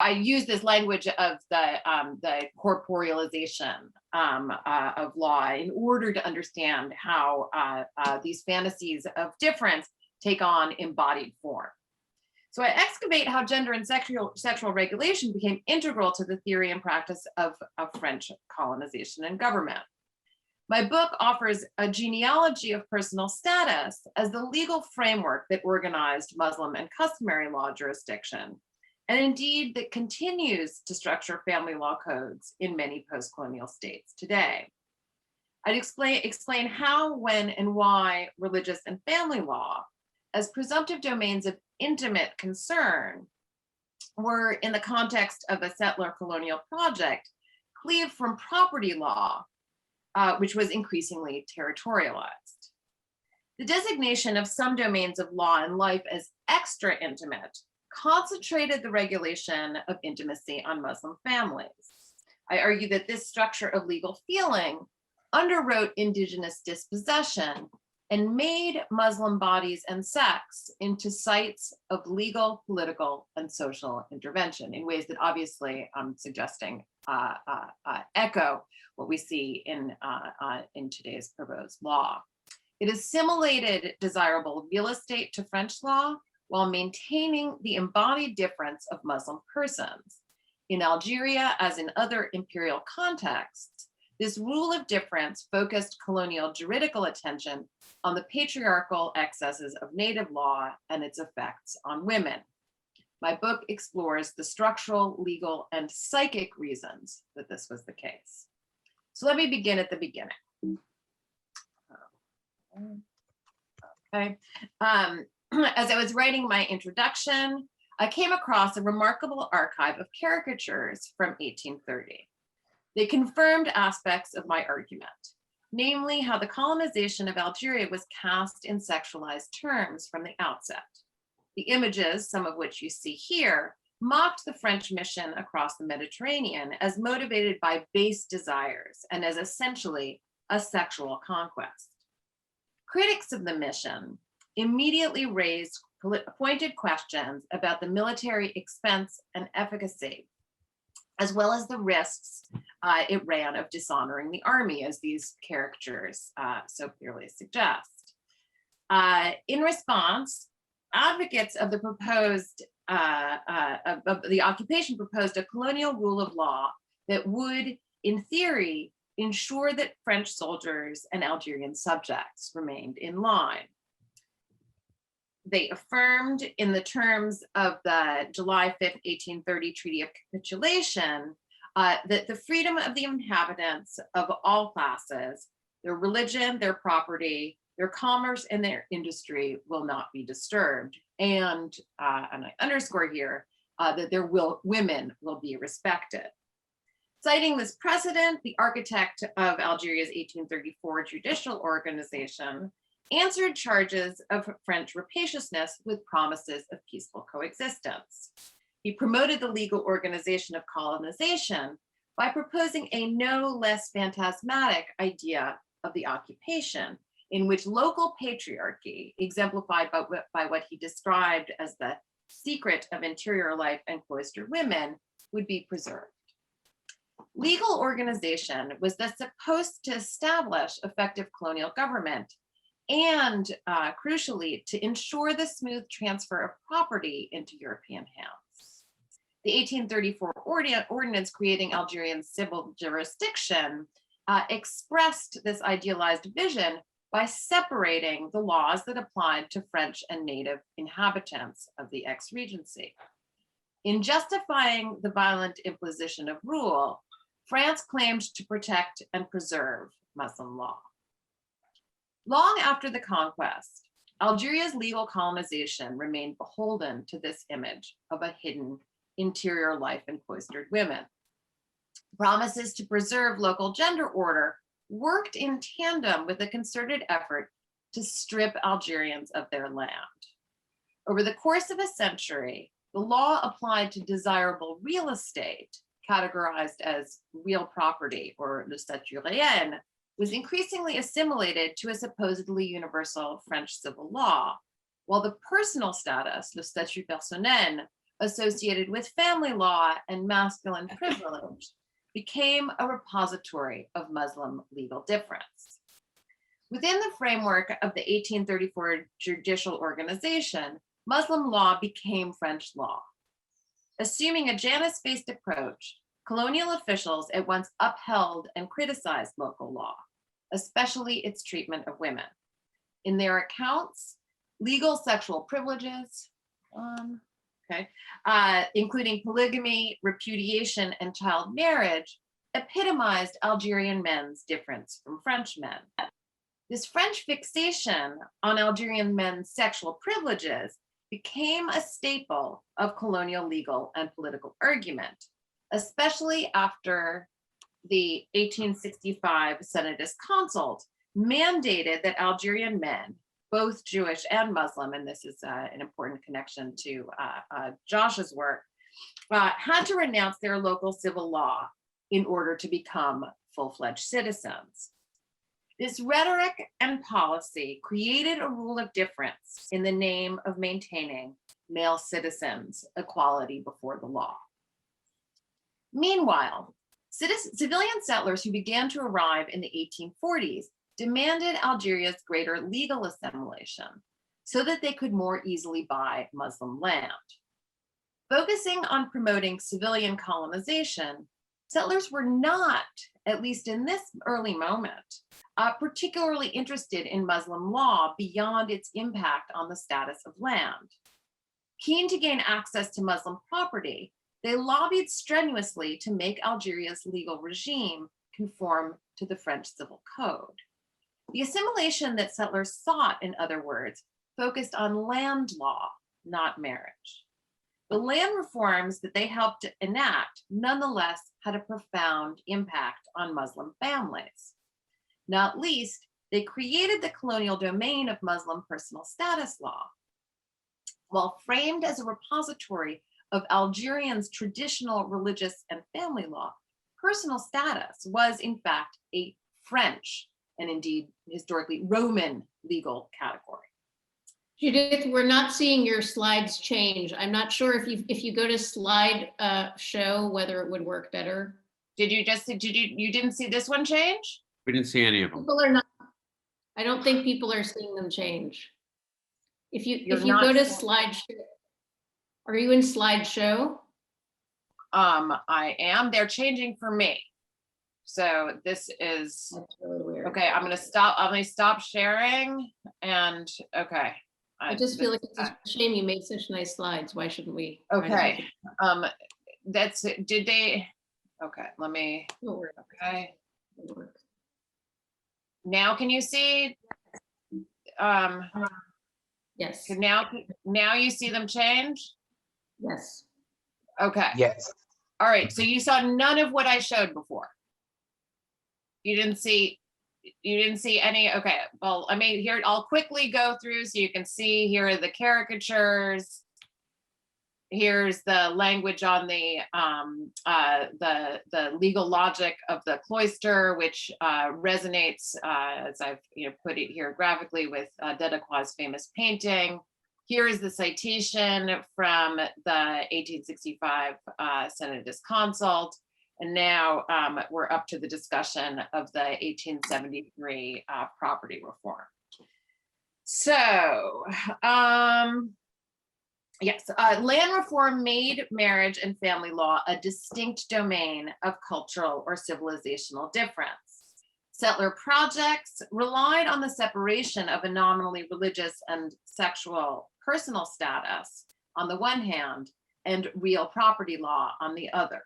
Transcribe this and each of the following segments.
I use this language of the corporealization of law in order to understand how these fantasies of difference take on embodied form. So I excavate how gender and sexual regulation became integral to the theory and practice of French colonization and government. My book offers a genealogy of personal status as the legal framework that organized Muslim and customary law jurisdiction, and indeed that continues to structure family law codes in many post-colonial states today. I'd explain how, when, and why religious and family law, as presumptive domains of intimate concern, were, in the context of a settler colonial project, cleaved from property law, which was increasingly territorialized. The designation of some domains of law and life as extra intimate concentrated the regulation of intimacy on Muslim families. I argue that this structure of legal feeling underwrote indigenous dispossession and made Muslim bodies and sex into sites of legal, political, and social intervention in ways that obviously I'm suggesting echo what we see in today's proposed law. It assimilated desirable real estate to French law while maintaining the embodied difference of Muslim persons. In Algeria, as in other imperial contexts, this rule of difference focused colonial juridical attention on the patriarchal excesses of native law and its effects on women. My book explores the structural, legal, and psychic reasons that this was the case. So let me begin at the beginning. Okay. As I was writing my introduction, I came across a remarkable archive of caricatures from 1830. They confirmed aspects of my argument, namely how the colonization of Algeria was cast in sexualized terms from the outset. The images, some of which you see here, mocked the French mission across the Mediterranean as motivated by base desires and as essentially a sexual conquest. Critics of the mission immediately raised pointed questions about the military expense and efficacy, as well as the risks it ran of dishonoring the army, as these caricatures so clearly suggest. In response, advocates of the proposed of the occupation proposed a colonial rule of law that would, in theory, ensure that French soldiers and Algerian subjects remained in line. They affirmed, in the terms of the July 5th, 1830 Treaty of Capitulation, that the freedom of the inhabitants of all classes, their religion, their property, their commerce, and their industry will not be disturbed. And I underscore here that women will be respected. Citing this precedent, the architect of Algeria's 1834 judicial organization answered charges of French rapaciousness with promises of peaceful coexistence. He promoted the legal organization of colonization by proposing a no less phantasmatic idea of the occupation, in which local patriarchy, exemplified by what he described as the secret of interior life and cloistered women, would be preserved. Legal organization was thus supposed to establish effective colonial government and, crucially, to ensure the smooth transfer of property into European hands. The 1834 ordinance creating Algerian civil jurisdiction expressed this idealized vision by separating the laws that applied to French and native inhabitants of the ex-regency. In justifying the violent imposition of rule, France claimed to protect and preserve Muslim law. Long after the conquest, Algeria's legal colonization remained beholden to this image of a hidden interior life and cloistered women. Promises to preserve local gender order worked in tandem with a concerted effort to strip Algerians of their land. Over the course of a century, the law applied to desirable real estate, categorized as real property or le statut réel, was increasingly assimilated to a supposedly universal French civil law, while the personal status, le statut personnel, associated with family law and masculine privilege, became a repository of Muslim legal difference. Within the framework of the 1834 judicial organization, Muslim law became French law. Assuming a Janus-based approach, colonial officials at once upheld and criticized local law, especially its treatment of women. In their accounts, legal sexual privileges, including polygamy, repudiation, and child marriage, epitomized Algerian men's difference from French men. This French fixation on Algerian men's sexual privileges became a staple of colonial legal and political argument, especially after the 1865 Senatist Consult mandated that Algerian men, both Jewish and Muslim, and this is an important connection to Josh's work, had to renounce their local civil law in order to become full-fledged citizens. This rhetoric and policy created a rule of difference in the name of maintaining male citizens' equality before the law. Meanwhile, civilian settlers who began to arrive in the 1840s demanded Algeria's greater legal assimilation so that they could more easily buy Muslim land. Focusing on promoting civilian colonization, settlers were not, at least in this early moment, particularly interested in Muslim law beyond its impact on the status of land. Keen to gain access to Muslim property, they lobbied strenuously to make Algeria's legal regime conform to the French civil code. The assimilation that settlers sought, in other words, focused on land law, not marriage. The land reforms that they helped enact nonetheless had a profound impact on Muslim families. Not least, they created the colonial domain of Muslim personal status law. While framed as a repository of Algerians' traditional religious and family law, personal status was in fact a French and indeed historically Roman legal category. Judith, we're not seeing your slides change. I'm not sure if you go to slide show whether it would work better. You didn't see this one change? We didn't see any of them. People are not. I don't think people are seeing them change. If you go to slide show, are you in slideshow? I am. They're changing for me. So this is That's really weird. Okay. I'm gonna stop sharing and okay. I just feel like it's a shame you made such nice slides. Why shouldn't we? Okay. That's it. Did they? Okay. Let me. Okay. Now can you see? Yes. Now you see them change? Yes. Okay. Yes. All right. So you saw none of what I showed before. You didn't see any. Okay. Well, I mean, here I'll quickly go through so you can see. Here are the caricatures. Here's the language on the legal logic of the cloister, which resonates, as I've put it here graphically, with Delacroix's famous painting. Here is the citation from the 1865 Senatist Consult, and now we're up to the discussion of the 1873 property reform. So. Yes, land reform made marriage and family law a distinct domain of cultural or civilizational difference. Settler projects relied on the separation of a nominally religious and sexual personal status on the one hand, and real property law on the other.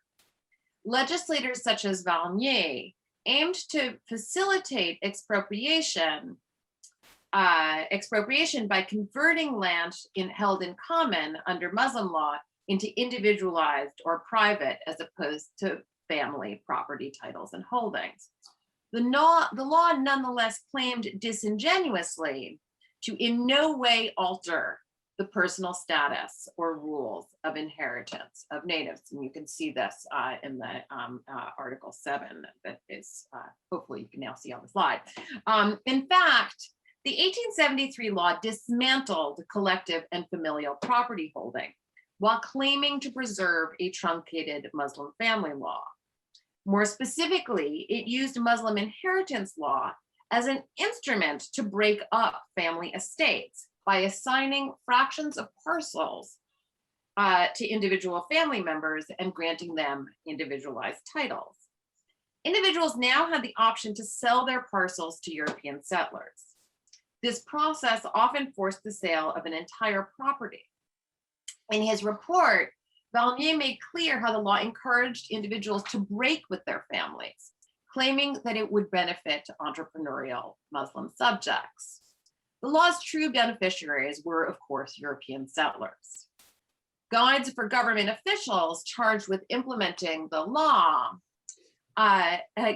Legislators such as Valnier aimed to facilitate expropriation by converting land held in common under Muslim law into individualized or private as opposed to family property titles and holdings. The law nonetheless claimed disingenuously to in no way alter the personal status or rules of inheritance of natives. And you can see this in the Article 7 that is, hopefully you can now see on the slide. In fact, the 1873 law dismantled collective and familial property holding, while claiming to preserve a truncated Muslim family law. More specifically, it used Muslim inheritance law as an instrument to break up family estates by assigning fractions of parcels to individual family members and granting them individualized titles. Individuals now had the option to sell their parcels to European settlers. This process often forced the sale of an entire property. In his report, Valnier made clear how the law encouraged individuals to break with their families, claiming that it would benefit entrepreneurial Muslim subjects. The law's true beneficiaries were, of course, European settlers. Guides for government officials charged with implementing the law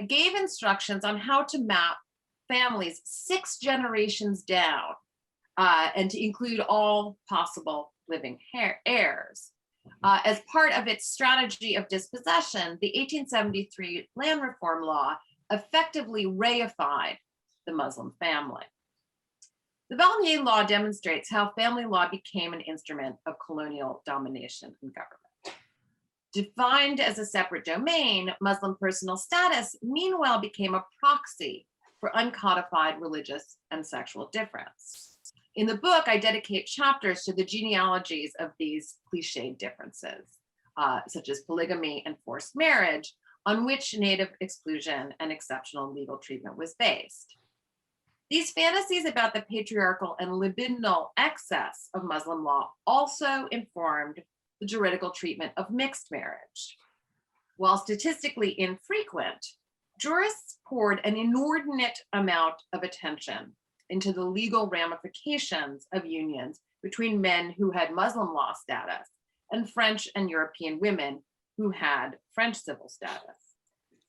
gave instructions on how to map families 6 generations down and to include all possible living heirs. As part of its strategy of dispossession, the 1873 land reform law effectively reified the Muslim family. The Valnier law demonstrates how family law became an instrument of colonial domination and government. Defined as a separate domain, Muslim personal status meanwhile became a proxy for uncodified religious and sexual difference. In the book, I dedicate chapters to the genealogies of these cliched differences, such as polygamy and forced marriage, on which native exclusion and exceptional legal treatment was based. These fantasies about the patriarchal and libidinal excess of Muslim law also informed the juridical treatment of mixed marriage. While statistically infrequent, jurists poured an inordinate amount of attention into the legal ramifications of unions between men who had Muslim law status and French and European women who had French civil status.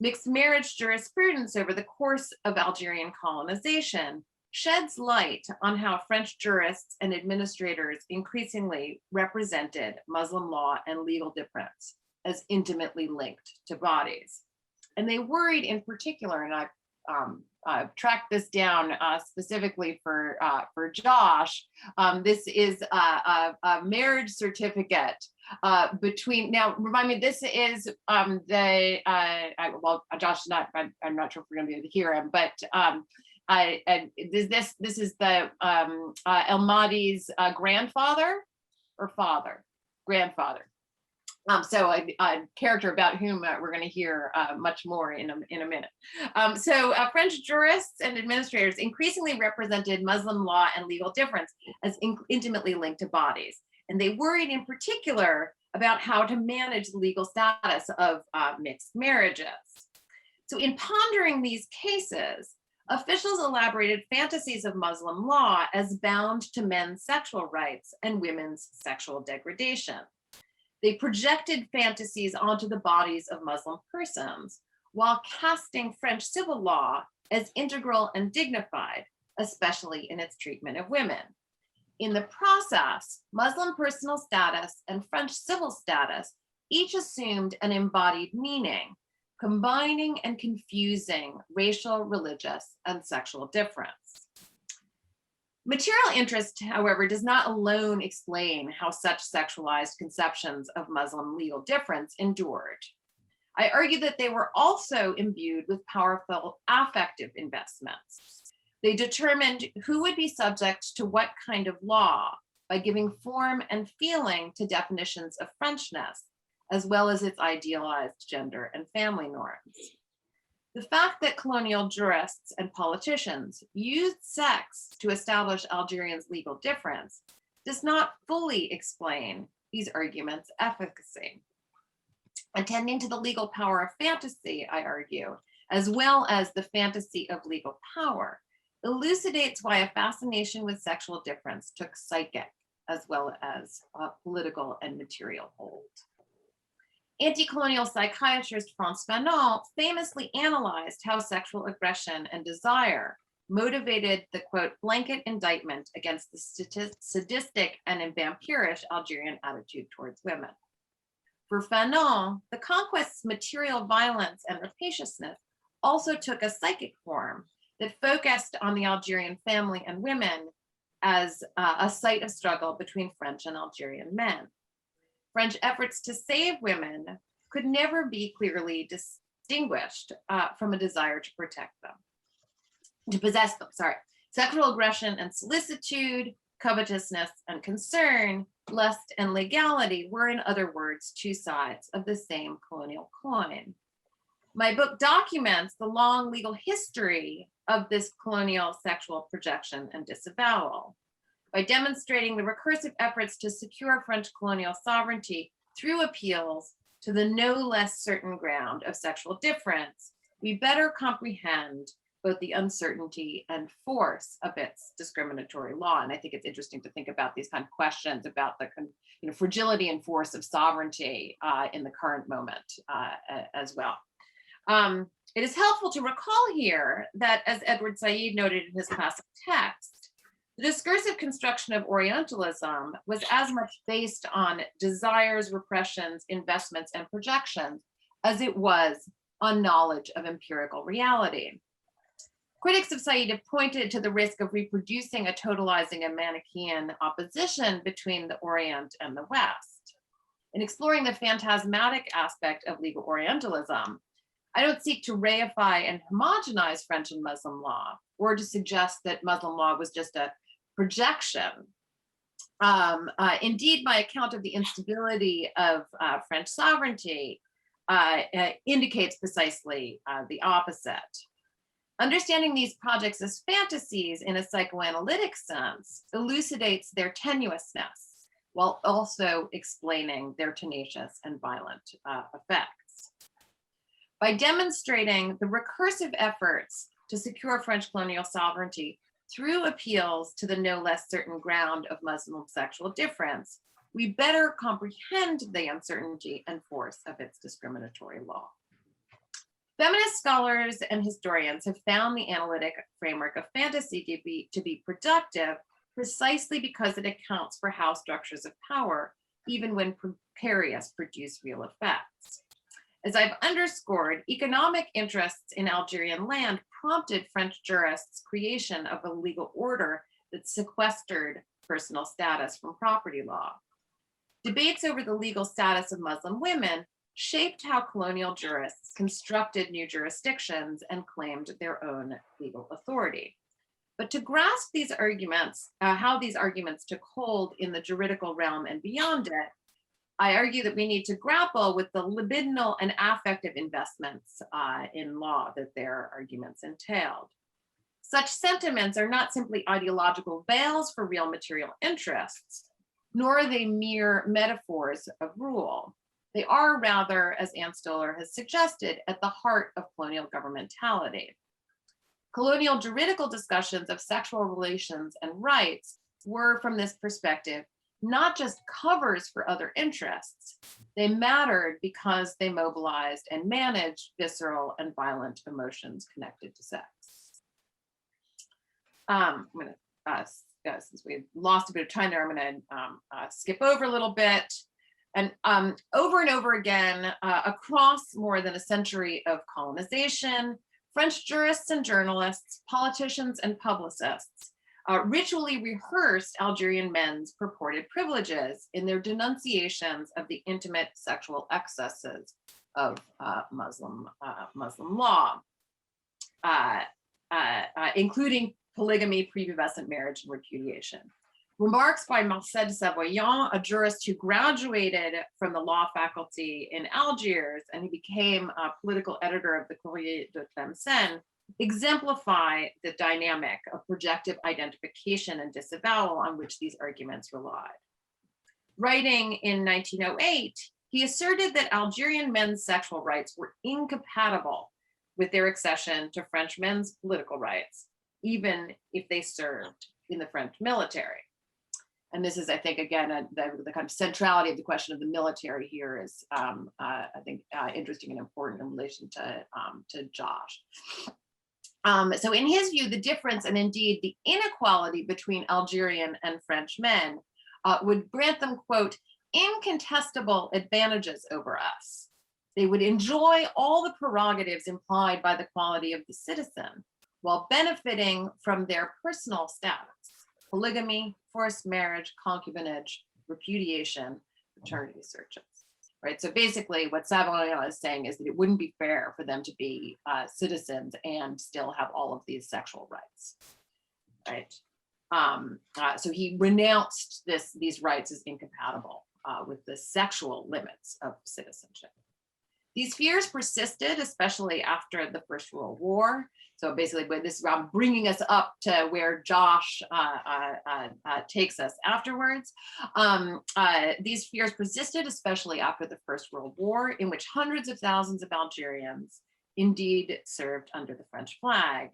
Mixed marriage jurisprudence over the course of Algerian colonization sheds light on how French jurists and administrators increasingly represented Muslim law and legal difference as intimately linked to bodies. And they worried in particular, and I've tracked this down specifically for Josh. This is a marriage certificate between, now remind me, this is well, Josh is not, I'm not sure if we're gonna be able to hear him, but this is the El Maadi's grandfather or father? Grandfather. So a character about whom we're going to hear much more in a minute. French jurists and administrators increasingly represented Muslim law and legal difference as intimately linked to bodies. And they worried in particular about how to manage the legal status of mixed marriages. So in pondering these cases, officials elaborated fantasies of Muslim law as bound to men's sexual rights and women's sexual degradation. They projected fantasies onto the bodies of Muslim persons while casting French civil law as integral and dignified, especially in its treatment of women. In the process, Muslim personal status and French civil status each assumed an embodied meaning, combining and confusing racial, religious, and sexual difference. Material interest, however, does not alone explain how such sexualized conceptions of Muslim legal difference endured. I argue that they were also imbued with powerful affective investments. They determined who would be subject to what kind of law by giving form and feeling to definitions of Frenchness, as well as its idealized gender and family norms. The fact that colonial jurists and politicians used sex to establish Algerians' legal difference does not fully explain these arguments' efficacy. Attending to the legal power of fantasy, I argue, as well as the fantasy of legal power, elucidates why a fascination with sexual difference took psychic as well as political and material hold. Anti-colonial psychiatrist Frantz Fanon famously analyzed how sexual aggression and desire motivated the, quote, blanket indictment against the sadistic and vampirish Algerian attitude towards women. For Fanon, the conquest's material violence and rapaciousness also took a psychic form that focused on the Algerian family and women as a site of struggle between French and Algerian men. French efforts to save women could never be clearly distinguished from a desire to protect them, to possess them, sorry. Sexual aggression and solicitude, covetousness and concern, lust and legality were, in other words, two sides of the same colonial coin. My book documents the long legal history of this colonial sexual projection and disavowal by demonstrating the recursive efforts to secure French colonial sovereignty through appeals to the no less certain ground of sexual difference. We better comprehend both the uncertainty and force of its discriminatory law. And I think it's interesting to think about these kind of questions about the fragility and force of sovereignty in the current moment as well. It is helpful to recall here that, as Edward Said noted in his classic text, the discursive construction of Orientalism was as much based on desires, repressions, investments, and projections as it was on knowledge of empirical reality. Critics of Said have pointed to the risk of reproducing a totalizing and Manichaean opposition between the Orient and the West. In exploring the phantasmatic aspect of legal Orientalism, I don't seek to reify and homogenize French and Muslim law, or to suggest that Muslim law was just a projection. Indeed, my account of the instability of French sovereignty indicates precisely the opposite. Understanding these projects as fantasies in a psychoanalytic sense elucidates their tenuousness, while also explaining their tenacious and violent effects. By demonstrating the recursive efforts to secure French colonial sovereignty through appeals to the no less certain ground of Muslim sexual difference, we better comprehend the uncertainty and force of its discriminatory law. Feminist scholars and historians have found the analytic framework of fantasy to be productive precisely because it accounts for how structures of power, even when precarious, produce real effects. As I've underscored, economic interests in Algerian land prompted French jurists' creation of a legal order that sequestered personal status from property law. Debates over the legal status of Muslim women shaped how colonial jurists constructed new jurisdictions and claimed their own legal authority. But to grasp these arguments, how these arguments took hold in the juridical realm and beyond it, I argue that we need to grapple with the libidinal and affective investments in law that their arguments entailed. Such sentiments are not simply ideological veils for real material interests, nor are they mere metaphors of rule. They are rather, as Ann Stoler has suggested, at the heart of colonial governmentality. Colonial juridical discussions of sexual relations and rights were, from this perspective, not just covers for other interests. They mattered because they mobilized and managed visceral and violent emotions connected to sex. I'm gonna, since we lost a bit of time there, I'm gonna skip over a little bit. And over and over again, across more than a century of colonization, French jurists and journalists, politicians and publicists ritually rehearsed Algerian men's purported privileges in their denunciations of the intimate sexual excesses of Muslim law, including polygamy, prepubescent marriage, and repudiation. Remarks by Marcel de Savoyant, a jurist who graduated from the law faculty in Algiers, and he became a political editor of the Courrier de Tlemcen, exemplify the dynamic of projective identification and disavowal on which these arguments relied. Writing in 1908, he asserted that Algerian men's sexual rights were incompatible with their accession to French men's political rights, even if they served in the French military. And this is, I think, again, the kind of centrality of the question of the military here is, I think, interesting and important in relation to Josh. So in his view, the difference and indeed the inequality between Algerian and French men would grant them, quote, incontestable advantages over us. They would enjoy all the prerogatives implied by the quality of the citizen while benefiting from their personal status, polygamy, forced marriage, concubinage, repudiation, paternity searches. Right, so basically what Savonian is saying is that it wouldn't be fair for them to be citizens and still have all of these sexual rights, right? So he renounced these rights as incompatible with the sexual limits of citizenship. These fears persisted, especially after the First World War. So basically, this is bringing us up to where Josh takes us afterwards. These fears persisted, especially after the First World War, in which hundreds of thousands of Algerians indeed served under the French flag,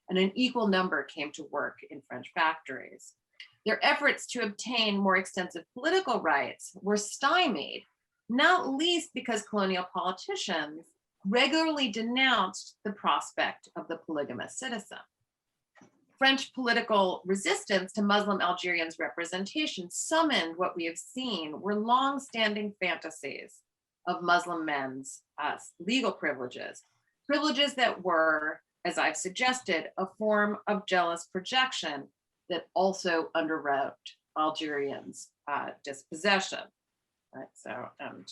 and an equal number came to work in French factories. Their efforts to obtain more extensive political rights were stymied, not least because colonial politicians regularly denounced the prospect of the polygamous citizen. French political resistance to Muslim Algerians' representation summoned what we have seen were long-standing fantasies of Muslim men's legal privileges, privileges that were, as I've suggested, a form of jealous projection that also underwrote Algerians' dispossession. Right, so, and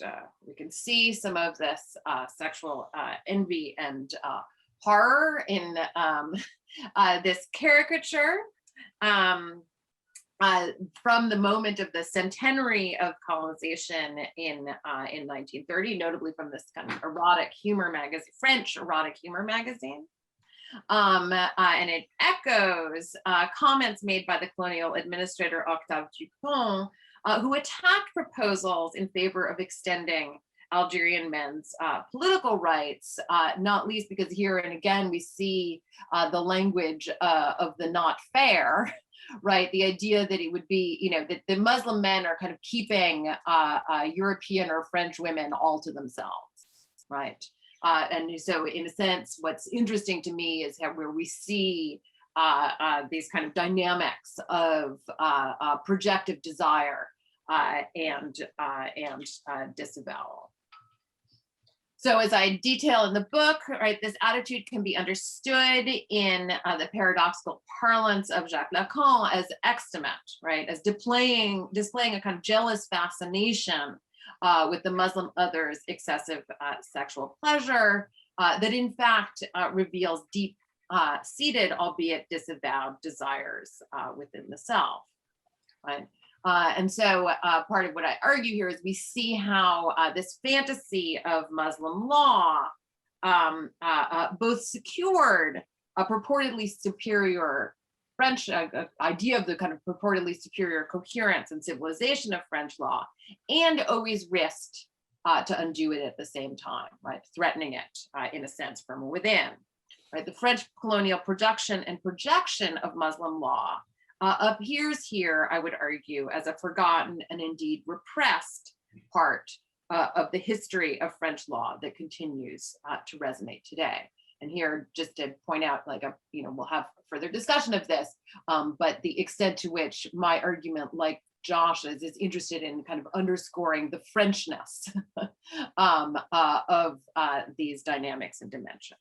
we can see some of this sexual envy and horror in this caricature from the moment of the centenary of colonization in 1930, notably from this kind of erotic humor magazine, French erotic humor magazine. And it echoes comments made by the colonial administrator Octave Dupont, who attacked proposals in favor of extending Algerian men's political rights, not least because here and again we see the language of the not fair, right? The idea that it would be, you know, that the Muslim men are kind of keeping European or French women all to themselves, right? And so in a sense, what's interesting to me is where we see these kind of dynamics of projective desire and disavowal. So as I detail in the book, right, this attitude can be understood in the paradoxical parlance of Jacques Lacan as extiment, right, as displaying a kind of jealous fascination with the Muslim other's excessive sexual pleasure that in fact reveals deep seated, albeit disavowed desires within the self, right? And so part of what I argue here is we see how this fantasy of Muslim law both secured a purportedly superior French idea of the kind of purportedly superior coherence and civilization of French law, and always risked to undo it at the same time, right? Threatening it in a sense from within, right? The French colonial production and projection of Muslim law appears here, I would argue, as a forgotten and indeed repressed part of the history of French law that continues to resonate today. And here, just to point out, like, we'll have further discussion of this, but the extent to which my argument, like Josh, is interested in kind of underscoring the Frenchness of these dynamics and dimensions,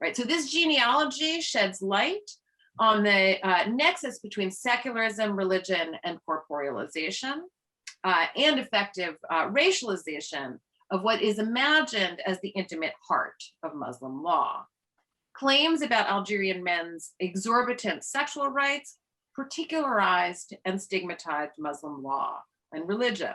right? So this genealogy sheds light on the nexus between secularism, religion, and corporealization, and effective racialization of what is imagined as the intimate heart of Muslim law. Claims about Algerian men's exorbitant sexual rights particularized and stigmatized Muslim law and religion.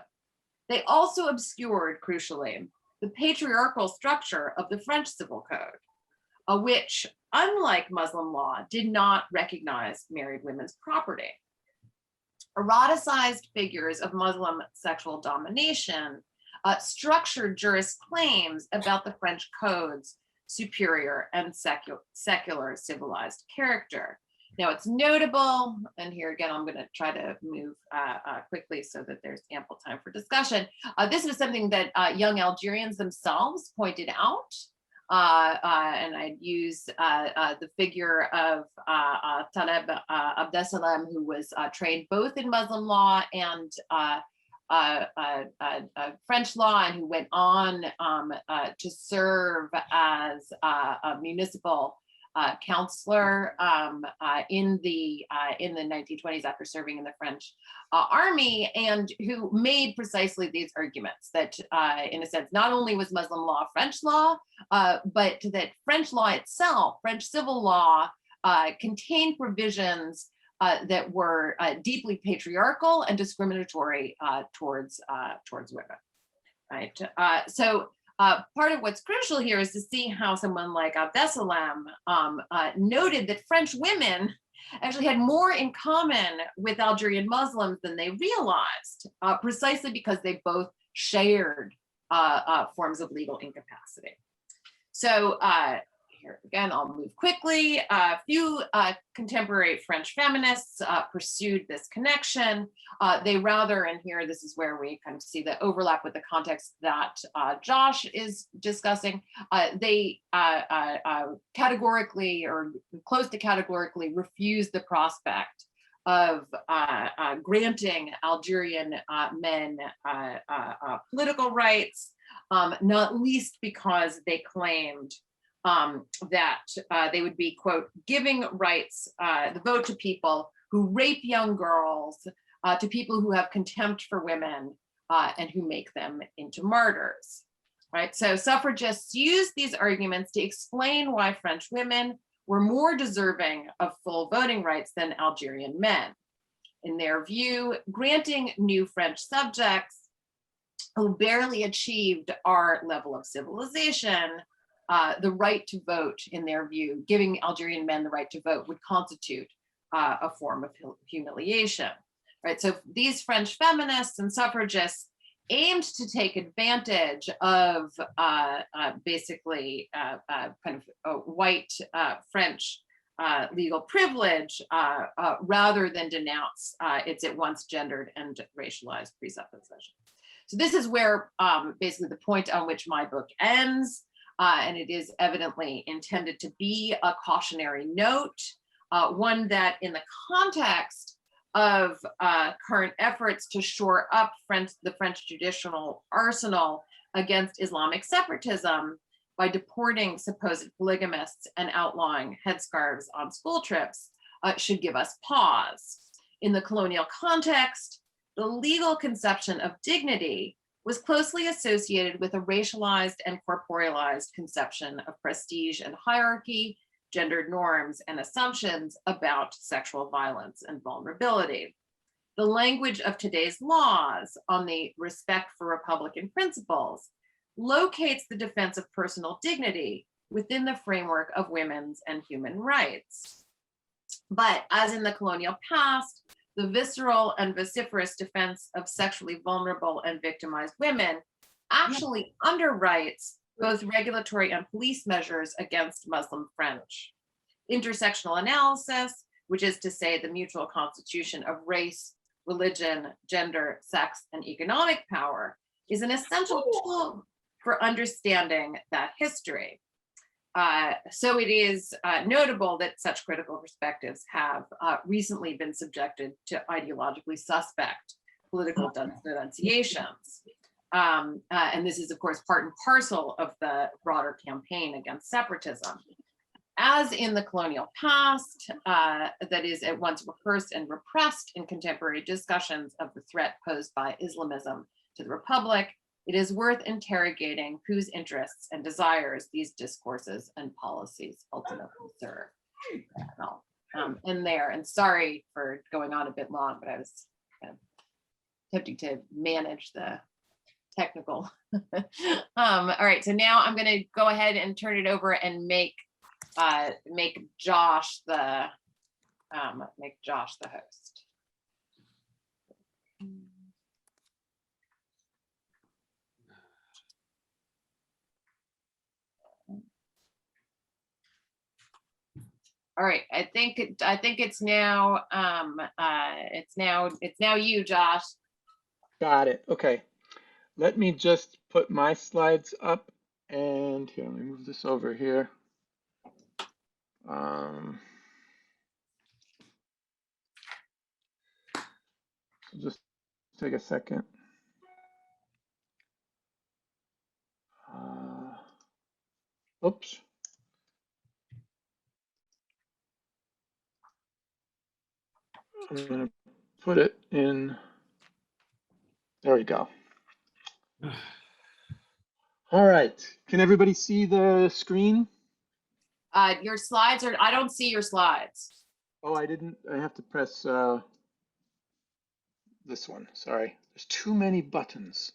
They also obscured, crucially, the patriarchal structure of the French civil code, which, unlike Muslim law, did not recognize married women's property. Eroticized figures of Muslim sexual domination structured jurist claims about the French code's superior and secular civilized character. Now it's notable, and here again, I'm going to try to move quickly so that there's ample time for discussion. This was something that young Algerians themselves pointed out. And I'd use the figure of Taleb Abdesalam, who was trained both in Muslim law and French law, and who went on to serve as a municipal counselor in the 1920s after serving in the French army, and who made precisely these arguments that, in a sense, not only was Muslim law French law, but that French law itself, French civil law, contained provisions that were deeply patriarchal and discriminatory towards women. Right. So part of what's crucial here is to see how someone like Abdesalam noted that French women actually had more in common with Algerian Muslims than they realized, precisely because they both shared forms of legal incapacity. So here again, I'll move quickly. A few contemporary French feminists pursued this connection. They rather, and here this is where we kind of see the overlap with the context that Josh is discussing, they categorically or close to categorically refused the prospect of granting Algerian men political rights, not least because they claimed that they would be, quote, giving rights, the vote to people who rape young girls, to people who have contempt for women, and who make them into martyrs, right? So suffragists used these arguments to explain why French women were more deserving of full voting rights than Algerian men. In their view, granting new French subjects who barely achieved our level of civilization the right to vote, in their view, giving Algerian men the right to vote would constitute a form of humiliation, right? So these French feminists and suffragists aimed to take advantage of basically kind of white French legal privilege rather than denounce its at once gendered and racialized presupposition. So this is where basically the point on which my book ends. And it is evidently intended to be a cautionary note, one that in the context of current efforts to shore up the French judicial arsenal against Islamic separatism by deporting supposed polygamists and outlawing headscarves on school trips, should give us pause. In the colonial context, the legal conception of dignity was closely associated with a racialized and corporealized conception of prestige and hierarchy, gendered norms and assumptions about sexual violence and vulnerability. The language of today's laws on the respect for Republican principles locates the defense of personal dignity within the framework of women's and human rights. But as in the colonial past, the visceral and vociferous defense of sexually vulnerable and victimized women actually underwrites both regulatory and police measures against Muslim French. Intersectional analysis, which is to say the mutual constitution of race, religion, gender, sex, and economic power, is an essential tool for understanding that history. So it is notable that such critical perspectives have recently been subjected to ideologically suspect political denunciations. And this is, of course, part and parcel of the broader campaign against separatism. As in the colonial past, that is at once rehearsed and repressed in contemporary discussions of the threat posed by Islamism to the Republic, it is worth interrogating whose interests and desires these discourses and policies ultimately serve. And I'll end there. And sorry for going on a bit long, but I was kind of attempting to manage the technical. All right, so now I'm going to go ahead and turn it over and make Josh the host. All right, I think it's now you, Josh. Got it. Okay. Let me just put my slides up, and here, let me move this over here. Just take a second. Oops. I'm going to put it in. There we go. All right. Can everybody see the screen? Your slides are, I don't see your slides. Oh, I didn't. I have to press this one. Sorry. There's too many buttons.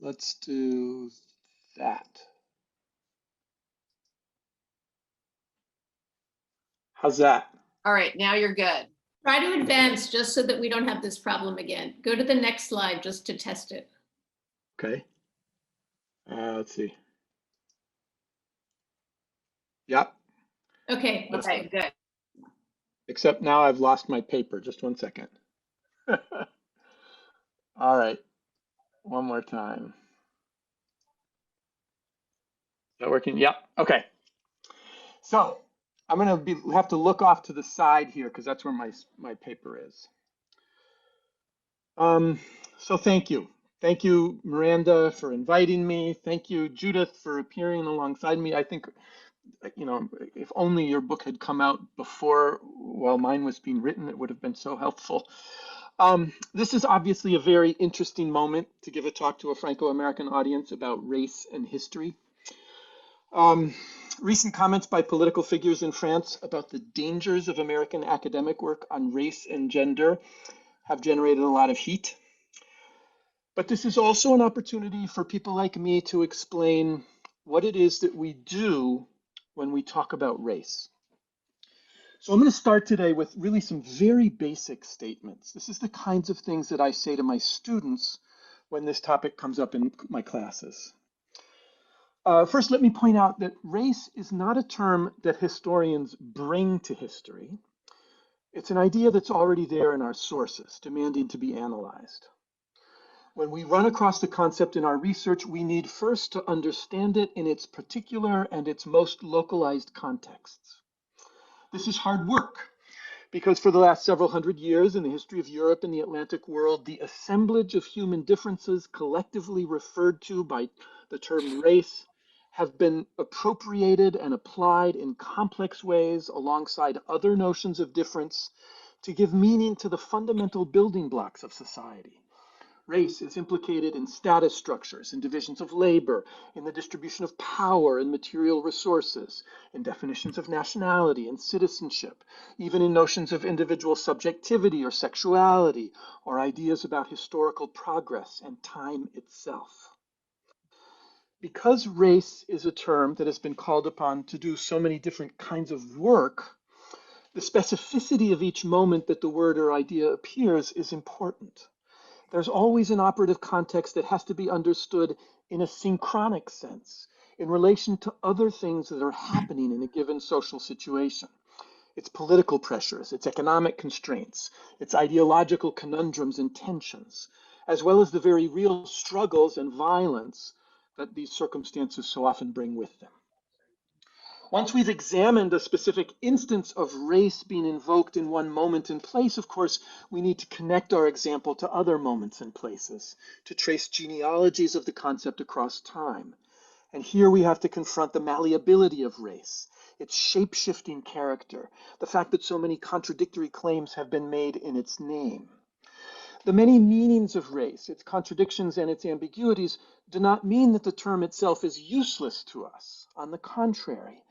Let's do that. How's that? All right, now you're good. Try to advance just so that we don't have this problem again. Go to the next slide just to test it. Okay. Let's see. Yep. Okay. Okay, good. Except now I've lost my paper. Just one second. All right. One more time. Is that working? Yep. Okay. So I'm going to have to look off to the side here because that's where my paper is. So thank you. Thank you, Miranda, for inviting me. Thank you, Judith, for appearing alongside me. I think, you know, if only your book had come out before while mine was being written, it would have been so helpful. This is obviously a very interesting moment to give a talk to a Franco-American audience about race and history. Recent comments by political figures in France about the dangers of American academic work on race and gender have generated a lot of heat. But this is also an opportunity for people like me to explain what it is that we do when we talk about race. So I'm going to start today with really some very basic statements. This is the kinds of things that I say to my students when this topic comes up in my classes. First, let me point out that race is not a term that historians bring to history. It's an idea that's already there in our sources, demanding to be analyzed. When we run across the concept in our research, we need first to understand it in its particular and its most localized contexts. This is hard work, because for the last several hundred years in the history of Europe and the Atlantic world, the assemblage of human differences collectively referred to by the term race have been appropriated and applied in complex ways alongside other notions of difference to give meaning to the fundamental building blocks of society. Race is implicated in status structures, in divisions of labor, in the distribution of power and material resources, in definitions of nationality and citizenship, even in notions of individual subjectivity or sexuality, or ideas about historical progress and time itself. Because race is a term that has been called upon to do so many different kinds of work, the specificity of each moment that the word or idea appears is important. There's always an operative context that has to be understood in a synchronic sense, in relation to other things that are happening in a given social situation. Its political pressures, its economic constraints, its ideological conundrums and tensions, as well as the very real struggles and violence that these circumstances so often bring with them. Once we've examined a specific instance of race being invoked in one moment and place, of course, we need to connect our example to other moments and places, to trace genealogies of the concept across time. And here we have to confront the malleability of race, its shape-shifting character, the fact that so many contradictory claims have been made in its name. The many meanings of race, its contradictions and its ambiguities, do not mean that the term itself is useless to us. On the contrary,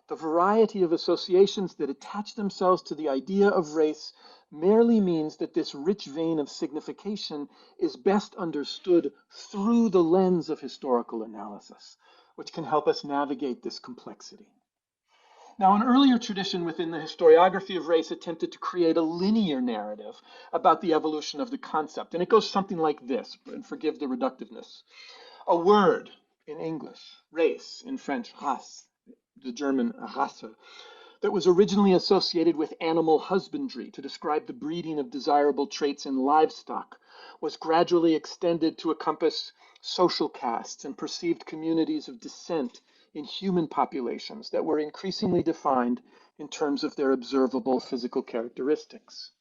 the variety of associations that attach themselves to the idea of race merely means that this rich vein of signification is best understood through the lens of historical analysis, which can help us navigate this complexity. Now, an earlier tradition within the historiography of race attempted to create a linear narrative about the evolution of the concept, and it goes something like this, and forgive the reductiveness. A word in English, race, in French, race, the German Rasse, that was originally associated with animal husbandry to describe the breeding of desirable traits in livestock, was gradually extended to encompass social castes and perceived communities of descent in human populations that were increasingly defined in terms of their observable physical characteristics.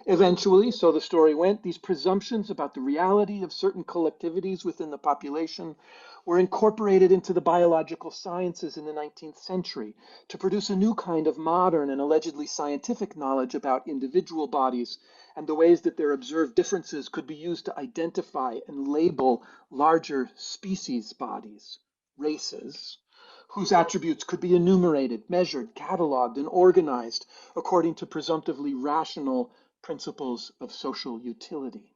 Eventually, so the story went, these presumptions about the reality of certain collectivities within the population were incorporated into the biological sciences in the 19th century to produce a new kind of modern and allegedly scientific knowledge about individual bodies and the ways that their observed differences could be used to identify and label larger species bodies, races, whose attributes could be enumerated, measured, cataloged, and organized according to presumptively rational principles of social utility.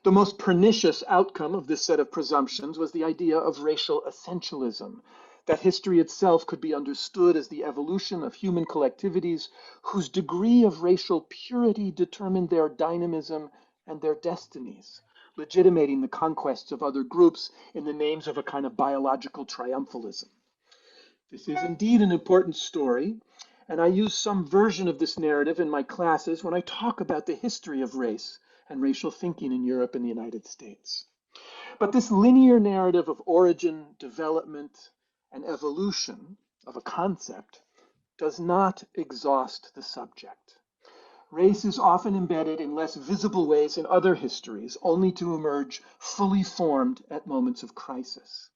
The most pernicious outcome of this set of presumptions was the idea of racial essentialism, that history itself could be understood as the evolution of human collectivities whose degree of racial purity determined their dynamism and their destinies, legitimating the conquests of other groups in the names of a kind of biological triumphalism. This is indeed an important story, and I use some version of this narrative in my classes when I talk about the history of race and racial thinking in Europe and the United States. But this linear narrative of origin, development, and evolution of a concept does not exhaust the subject. Race is often embedded in less visible ways in other histories, only to emerge fully formed at moments of crisis.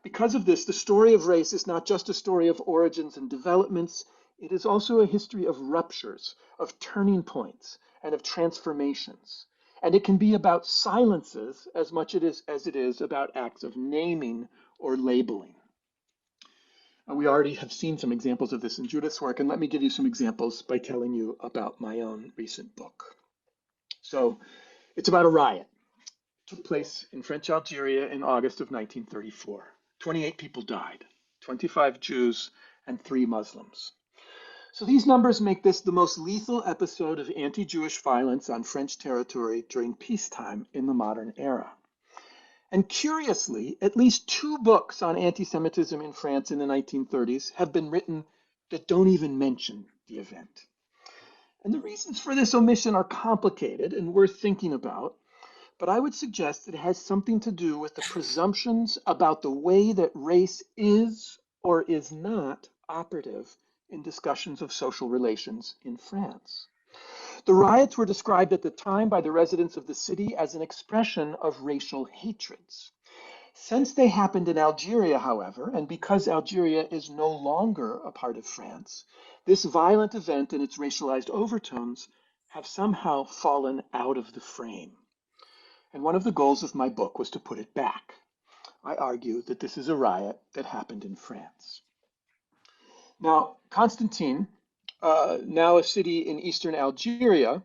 Because of this, the story of race is not just a story of origins and developments, it is also a history of ruptures, of turning points, and of transformations. And it can be about silences as much as it is about acts of naming or labeling. We already have seen some examples of this in Judith's work, and let me give you some examples by telling you about my own recent book. So it's about a riot. It took place in French Algeria in August of 1934. 28 people died, 25 Jews and 3 Muslims. So these numbers make this the most lethal episode of anti-Jewish violence on French territory during peacetime in the modern era. And curiously, at least 2 books on anti-Semitism in France in the 1930s have been written that don't even mention the event. And the reasons for this omission are complicated and worth thinking about, but I would suggest that it has something to do with the presumptions about the way that race is or is not operative in discussions of social relations in France. The riots were described at the time by the residents of the city as an expression of racial hatreds. Since they happened in Algeria, however, and because Algeria is no longer a part of France, this violent event and its racialized overtones have somehow fallen out of the frame. And one of the goals of my book was to put it back. I argue that this is a riot that happened in France. Now, Constantine, now a city in eastern Algeria,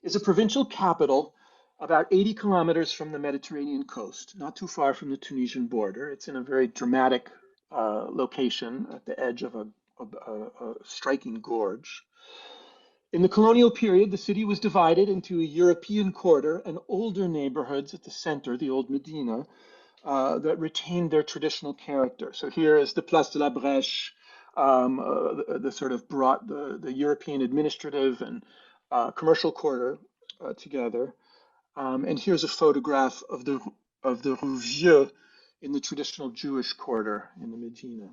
is a provincial capital about 80 kilometers from the Mediterranean coast, not too far from the Tunisian border. It's in a very dramatic location at the edge of a striking gorge. In the colonial period, the city was divided into a European quarter and older neighborhoods at the center, the old Medina, that retained their traditional character. So here is the Place de la Brèche, the sort of brought the European administrative and commercial quarter together. And here's a photograph of the Rue Vieux in the traditional Jewish quarter in the Medina.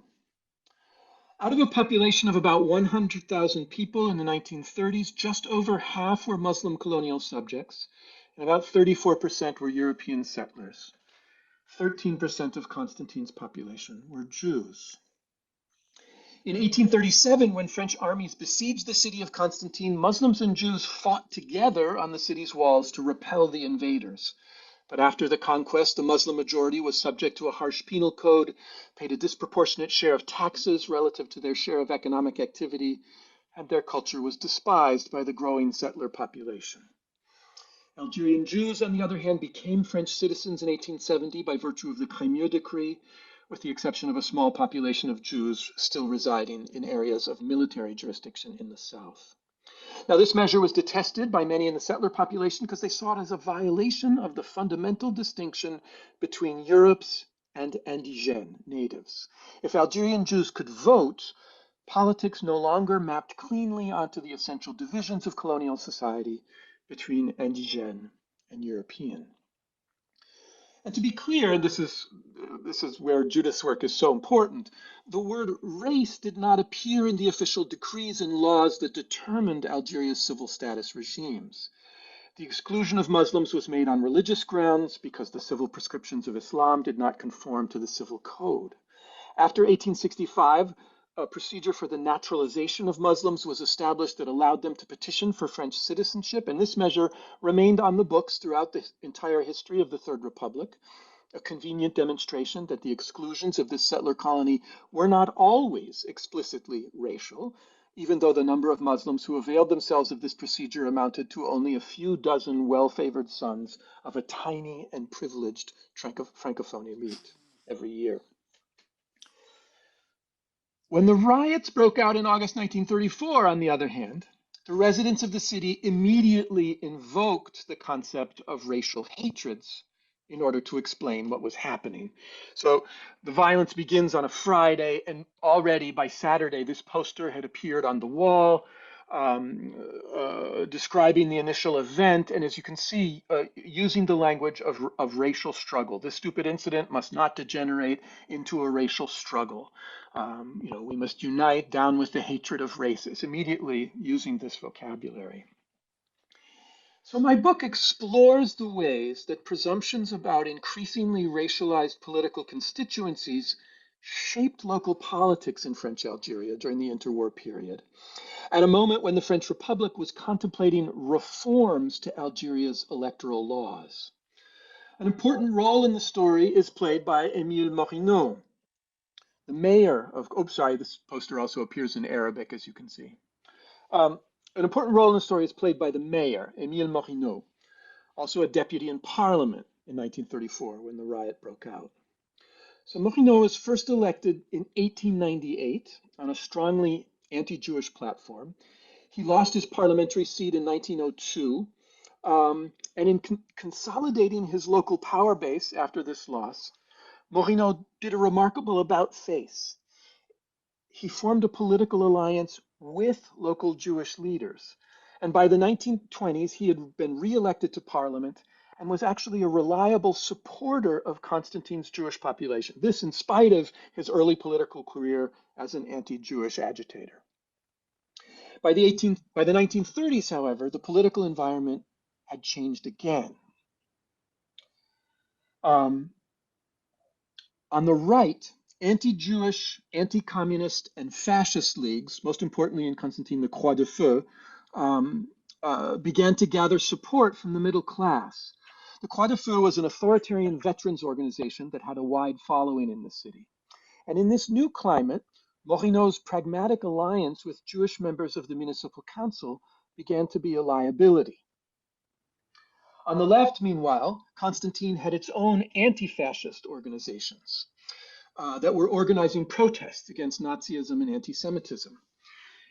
Out of a population of about 100,000 people in the 1930s, just over half were Muslim colonial subjects, and about 34% were European settlers. 13% of Constantine's population were Jews. In 1837, when French armies besieged the city of Constantine, Muslims and Jews fought together on the city's walls to repel the invaders. But after the conquest, the Muslim majority was subject to a harsh penal code, paid a disproportionate share of taxes relative to their share of economic activity, and their culture was despised by the growing settler population. Algerian Jews, on the other hand, became French citizens in 1870 by virtue of the Crémieux Decree, with the exception of a small population of Jews still residing in areas of military jurisdiction in the south. Now, this measure was detested by many in the settler population because they saw it as a violation of the fundamental distinction between Europe's and indigènes, natives. If Algerian Jews could vote, politics no longer mapped cleanly onto the essential divisions of colonial society between indigène and European. And to be clear, this is where Judith's work is so important. The word race did not appear in the official decrees and laws that determined Algeria's civil status regimes. The exclusion of Muslims was made on religious grounds because the civil prescriptions of Islam did not conform to the civil code. After 1865, a procedure for the naturalization of Muslims was established that allowed them to petition for French citizenship, and this measure remained on the books throughout the entire history of the Third Republic, a convenient demonstration that the exclusions of this settler colony were not always explicitly racial, even though the number of Muslims who availed themselves of this procedure amounted to only a few dozen well-favored sons of a tiny and privileged Francophone elite every year. When the riots broke out in August 1934, on the other hand, the residents of the city immediately invoked the concept of racial hatreds in order to explain what was happening. So the violence begins on a Friday, and already by Saturday, this poster had appeared on the wall describing the initial event. And as you can see, using the language of racial struggle. This stupid incident must not degenerate into a racial struggle. We must unite down with the hatred of races, immediately using this vocabulary. So my book explores the ways that presumptions about increasingly racialized political constituencies shaped local politics in French Algeria during the interwar period, at a moment when the French Republic was contemplating reforms to Algeria's electoral laws. An important role in the story is played by Emil Marino, the mayor of, this poster also appears in Arabic, as you can see. An important role in the story is played by the mayor, Emil Marino, also a deputy in parliament in 1934 when the riot broke out. So Marino was first elected in 1898 on a strongly anti-Jewish platform. He lost his parliamentary seat in 1902, and in consolidating his local power base after this loss, Marino did a remarkable about-face. He formed a political alliance with local Jewish leaders. And by the 1920s, he had been re-elected to parliament and was actually a reliable supporter of Constantine's Jewish population. This in spite of his early political career as an anti-Jewish agitator. By the 1930s, however, the political environment had changed again. On the right, anti-Jewish, anti-communist, and fascist leagues, most importantly in Constantine, the Croix de Feu, began to gather support from the middle class. The Croix de Feu was an authoritarian veterans organization that had a wide following in the city. And in this new climate, Marino's pragmatic alliance with Jewish members of the municipal council began to be a liability. On the left, meanwhile, Constantine had its own anti-fascist organizations that were organizing protests against Nazism and anti-Semitism.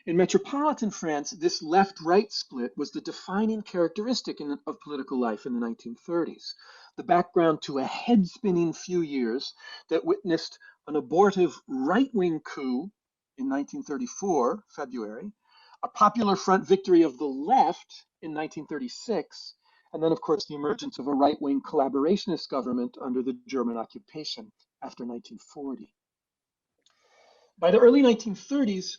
In metropolitan France, this left-right split was the defining characteristic of political life in the 1930s, the background to a head-spinning few years that witnessed an abortive right-wing coup in 1934, February, a Popular Front victory of the left in 1936, and then, of course, the emergence of a right-wing collaborationist government under the German occupation after 1940. By the early 1930s,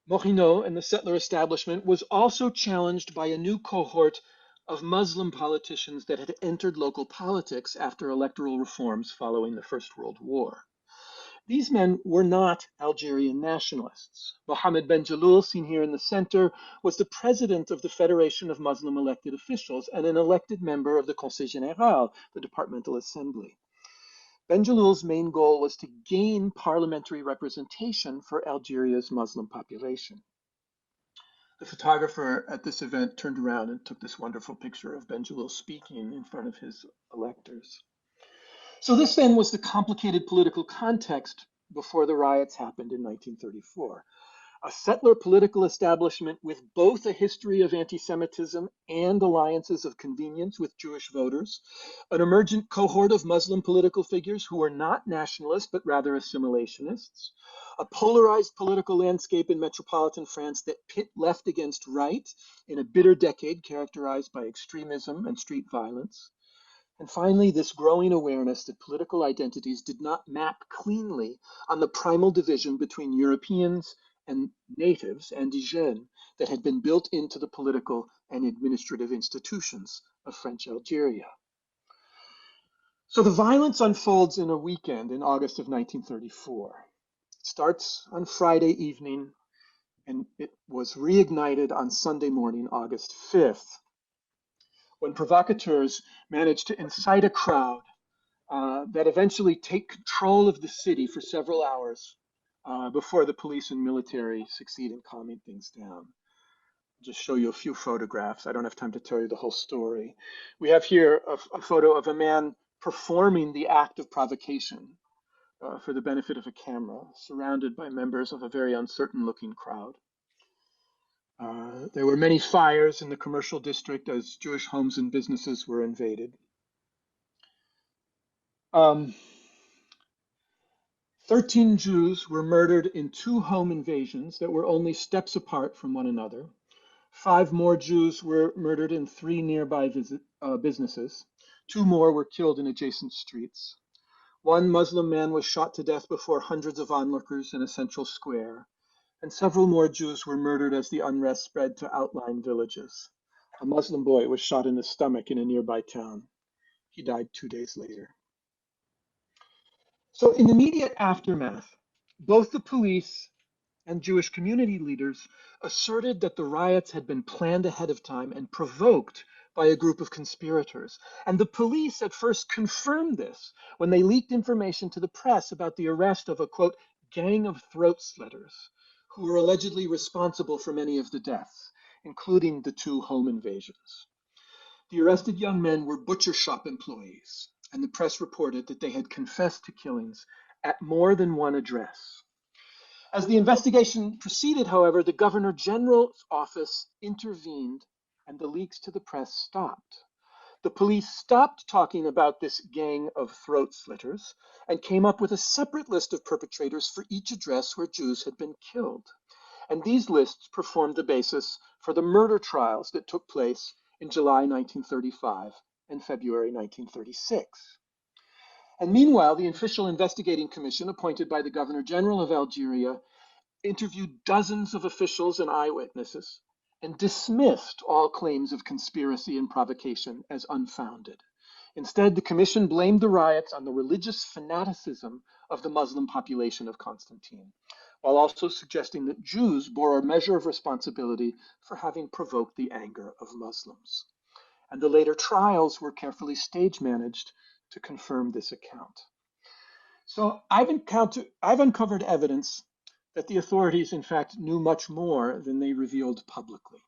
Marino and the settler establishment was also challenged by a new cohort of Muslim politicians that had entered local politics after electoral reforms following the First World War. These men were not Algerian nationalists. Mohamed Ben Jelloul, seen here in the center, was the president of the Federation of Muslim elected officials and an elected member of the Conseil Général, the departmental assembly. Ben Jelloul's main goal was to gain parliamentary representation for Algeria's Muslim population. The photographer at this event turned around and took this wonderful picture of Ben Jelloul speaking in front of his electors. So this then was the complicated political context before the riots happened in 1934. A settler political establishment with both a history of anti-Semitism and alliances of convenience with Jewish voters, an emergent cohort of Muslim political figures who were not nationalists but rather assimilationists, a polarized political landscape in metropolitan France that pit left against right in a bitter decade characterized by extremism and street violence, And finally, this growing awareness that political identities did not map cleanly on the primal division between Europeans and natives, indigènes, that had been built into the political and administrative institutions of French Algeria. So the violence unfolds in a weekend in August of 1934. It starts on Friday evening, and it was reignited on Sunday morning, August 5th, when provocateurs managed to incite a crowd that eventually take control of the city for several hours before the police and military succeed in calming things down. I'll just show you a few photographs. I don't have time to tell you the whole story. We have here a photo of a man performing the act of provocation for the benefit of a camera, surrounded by members of a very uncertain looking crowd. There were many fires in the commercial district as Jewish homes and businesses were invaded. 13 Jews were murdered in 2 home invasions that were only steps apart from one another. 5 more Jews were murdered in 3 nearby businesses. 2 more were killed in adjacent streets. 1 Muslim man was shot to death before hundreds of onlookers in a central square. And several more Jews were murdered as the unrest spread to outlying villages. A Muslim boy was shot in the stomach in a nearby town. He died 2 days later. So in the immediate aftermath, both the police and Jewish community leaders asserted that the riots had been planned ahead of time and provoked by a group of conspirators. And the police at first confirmed this when they leaked information to the press about the arrest of a, quote, gang of throat slitters who were allegedly responsible for many of the deaths, including the 2 home invasions. The arrested young men were butcher shop employees, and the press reported that they had confessed to killings at more than one address. As the investigation proceeded, however, the Governor General's office intervened and the leaks to the press stopped. The police stopped talking about this gang of throat slitters and came up with a separate list of perpetrators for each address where Jews had been killed. And these lists performed the basis for the murder trials that took place in July 1935 and February 1936. And meanwhile, the official investigating commission appointed by the Governor General of Algeria interviewed dozens of officials and eyewitnesses and dismissed all claims of conspiracy and provocation as unfounded. Instead, the commission blamed the riots on the religious fanaticism of the Muslim population of Constantine, while also suggesting that Jews bore a measure of responsibility for having provoked the anger of Muslims. And the later trials were carefully stage managed to confirm this account. So I've uncovered evidence that the authorities, in fact, knew much more than they revealed publicly.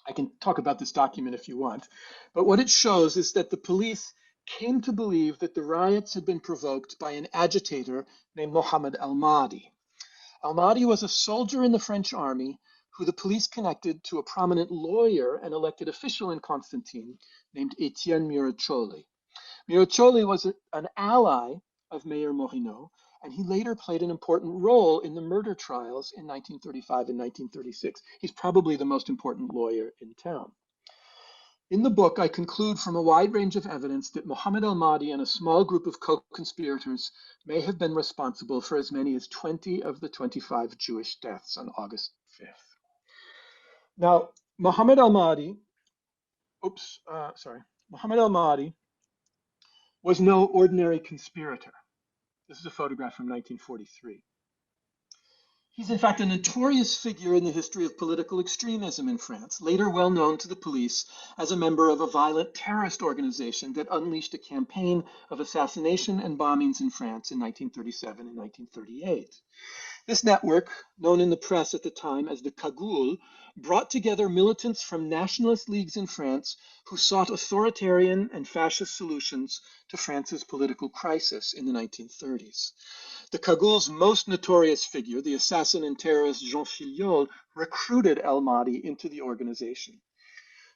I can talk about this document if you want, but what it shows is that the police came to believe that the riots had been provoked by an agitator named Mohamed El Maadi. El Maadi was a soldier in the French army who the police connected to a prominent lawyer and elected official in Constantine named Etienne Miracholi. Miracholi was an ally of Mayor Marino, and he later played an important role in the murder trials in 1935 and 1936. He's probably the most important lawyer in town. In the book, I conclude from a wide range of evidence that Mohamed El Maadi and a small group of co-conspirators may have been responsible for as many as 20 of the 25 Jewish deaths on August 5th. Now, Mohamed El Maadi was no ordinary conspirator. This is a photograph from 1943. He's in fact a notorious figure in the history of political extremism in France, later well known to the police as a member of a violent terrorist organization that unleashed a campaign of assassination and bombings in France in 1937 and 1938. This network, known in the press at the time as the Cagoule, brought together militants from nationalist leagues in France who sought authoritarian and fascist solutions to France's political crisis in the 1930s. The Cagoule's most notorious figure, the assassin and terrorist Jean Filiol, recruited El Maadi into the organization.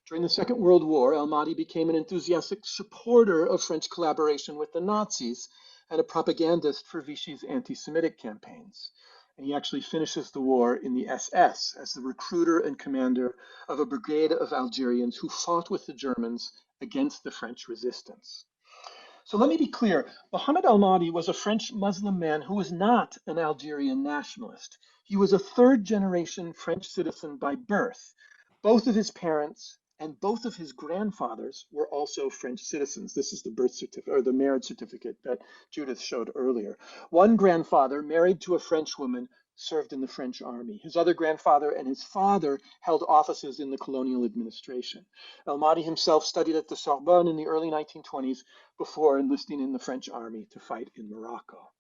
During the Second World War, El Maadi became an enthusiastic supporter of French collaboration with the Nazis and a propagandist for Vichy's anti-Semitic campaigns. And he actually finishes the war in the SS as the recruiter and commander of a brigade of Algerians who fought with the Germans against the French resistance. So let me be clear, Mohamed El Maadi was a French Muslim man who was not an Algerian nationalist. He was a third-generation French citizen by birth. Both of his parents and both of his grandfathers were also French citizens. This is the birth certificate or the marriage certificate that Judith showed earlier. One grandfather, married to a French woman, served in the French army. His other grandfather and his father held offices in the colonial administration. El Maadi himself studied at the Sorbonne in the early 1920s before enlisting in the French army to fight in Morocco.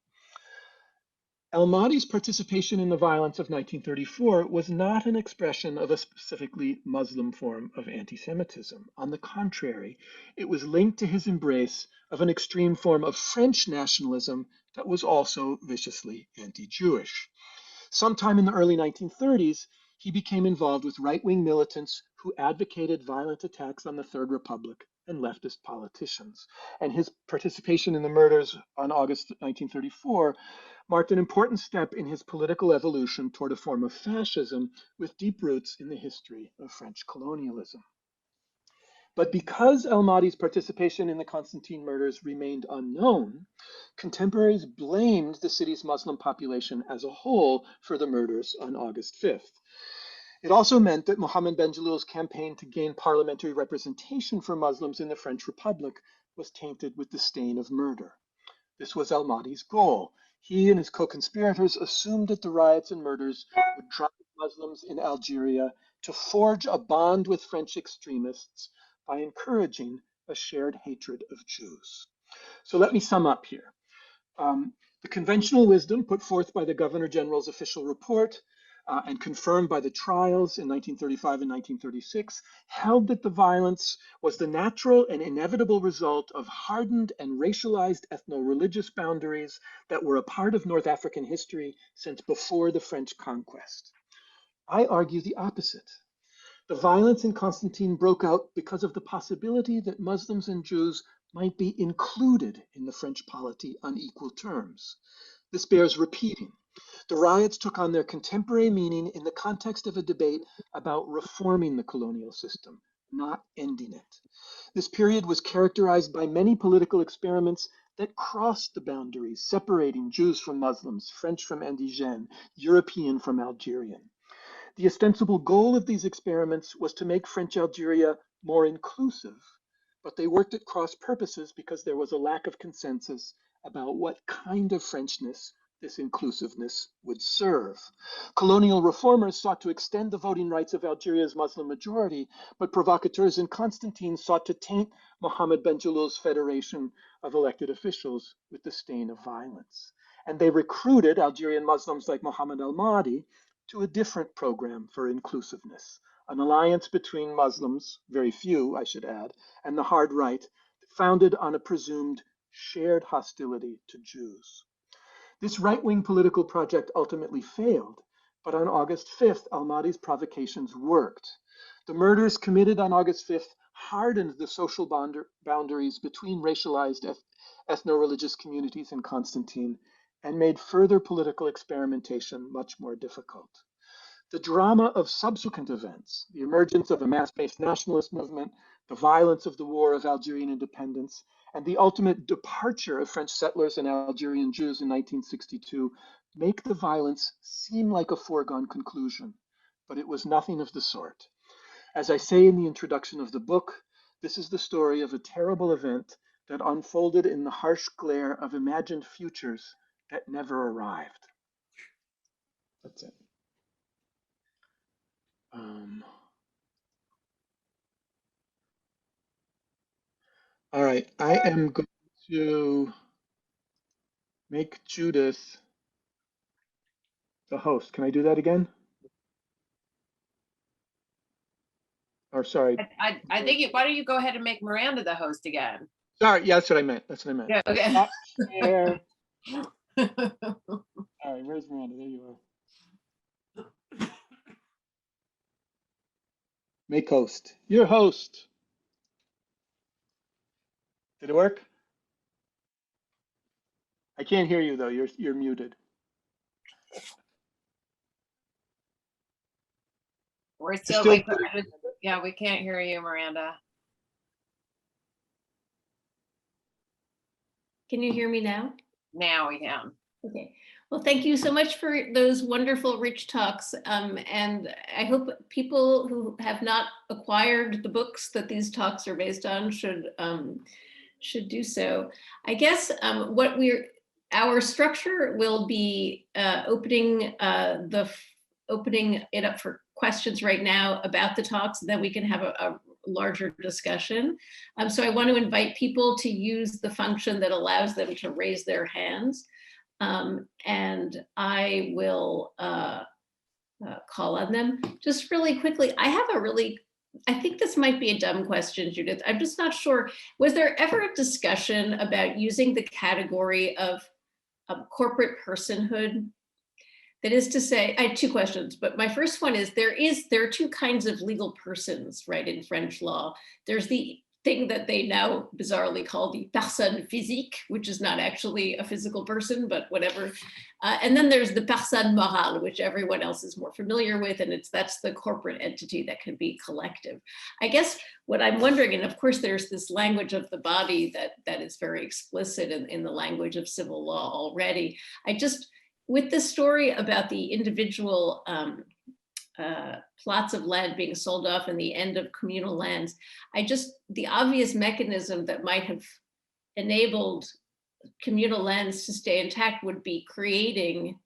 El Maadi's participation in the violence of 1934 was not an expression of a specifically Muslim form of anti-Semitism. On the contrary, it was linked to his embrace of an extreme form of French nationalism that was also viciously anti-Jewish. Sometime in the early 1930s, he became involved with right-wing militants who advocated violent attacks on the Third Republic and leftist politicians. And his participation in the murders on August 1934 marked an important step in his political evolution toward a form of fascism with deep roots in the history of French colonialism. But because El Maadi's participation in the Constantine murders remained unknown, contemporaries blamed the city's Muslim population as a whole for the murders on August 5th. It also meant that Mohammed Ben Jalloul's campaign to gain parliamentary representation for Muslims in the French Republic was tainted with the stain of murder. This was El Maadi's goal. He and his co-conspirators assumed that the riots and murders would drive Muslims in Algeria to forge a bond with French extremists by encouraging a shared hatred of Jews. So let me sum up here. The conventional wisdom put forth by the Governor General's official report and confirmed by the trials in 1935 and 1936 held that the violence was the natural and inevitable result of hardened and racialized ethno-religious boundaries that were a part of North African history since before the French conquest. I argue the opposite. The violence in Constantine broke out because of the possibility that Muslims and Jews might be included in the French polity on equal terms. This bears repeating. The riots took on their contemporary meaning in the context of a debate about reforming the colonial system, not ending it. This period was characterized by many political experiments that crossed the boundaries, separating Jews from Muslims, French from indigènes, European from Algerian. The ostensible goal of these experiments was to make French Algeria more inclusive, but they worked at cross purposes because there was a lack of consensus about what kind of Frenchness this inclusiveness would serve. Colonial reformers sought to extend the voting rights of Algeria's Muslim majority, but provocateurs in Constantine sought to taint Mohammed Ben Jalloul's federation of elected officials with the stain of violence. And they recruited Algerian Muslims like Mohamed El Maadi to a different program for inclusiveness, an alliance between Muslims, very few I should add, and the hard right, founded on a presumed shared hostility to Jews. This right-wing political project ultimately failed, but on August 5th, El Maadi's provocations worked. The murders committed on August 5th hardened the social boundaries between racialized ethno-religious communities in Constantine and made further political experimentation much more difficult. The drama of subsequent events, the emergence of a mass-based nationalist movement, the violence of the War of Algerian independence, and the ultimate departure of French settlers and Algerian Jews in 1962 make the violence seem like a foregone conclusion, but it was nothing of the sort. As I say in the introduction of the book, this is the story of a terrible event that unfolded in the harsh glare of imagined futures that never arrived. That's it. All right, I am going to make Judith the host. Can I do that again? Or sorry. I think why don't you go ahead and make Miranda the host again? Sorry, yeah, that's what I meant. That's what I meant. Yeah, okay. Stop share. All right, where's Miranda? There you are. Make host. You're host. Did it work? I can't hear you though. You're muted. We're still Still yeah, we can't hear you, Miranda. Can you hear me now? Now we can. Okay. Well, thank you so much for those wonderful, rich talks. And I hope people who have not acquired the books that these talks are based on should do so. I guess our structure will be opening it up for questions right now about the talks, and then we can have a larger discussion. So I want to invite people to use the function that allows them to raise their hands. And I will call on them. Just really quickly, I think this might be a dumb question, Judith. I'm just not sure. Was there ever a discussion about using the category of corporate personhood? That is to say, I had two questions, but my first one is there are two kinds of legal persons, right, in French law. There's the thing that they now bizarrely call the personne physique, which is not actually a physical person, but whatever. And then there's the personne morale, which everyone else is more familiar with, and that's the corporate entity that can be collective. I guess what I'm wondering, and of course there's this language of the body that is very explicit in the language of civil law already. With this story about the individual plots of land being sold off and the end of communal lands, the obvious mechanism that might have enabled communal lands to stay intact would be creating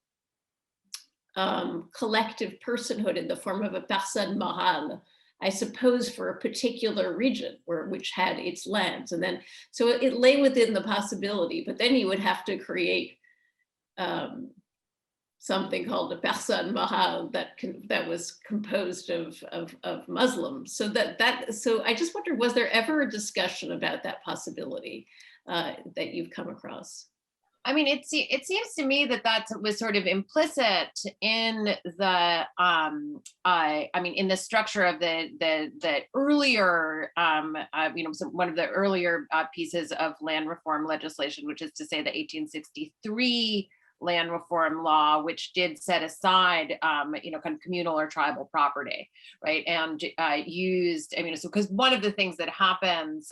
collective personhood in the form of a personne morale, I suppose, for a particular region which had its lands. And then, so it lay within the possibility, but then you would have to create something called a personne morale that was composed of Muslims. So so I just wonder, was there ever a discussion about that possibility that you've come across? I mean, it seems to me that was sort of implicit in the in the structure of the earlier one of the earlier pieces of land reform legislation, which is to say the 1863 land reform law, which did set aside, kind of communal or tribal property, right? And used, because one of the things that happens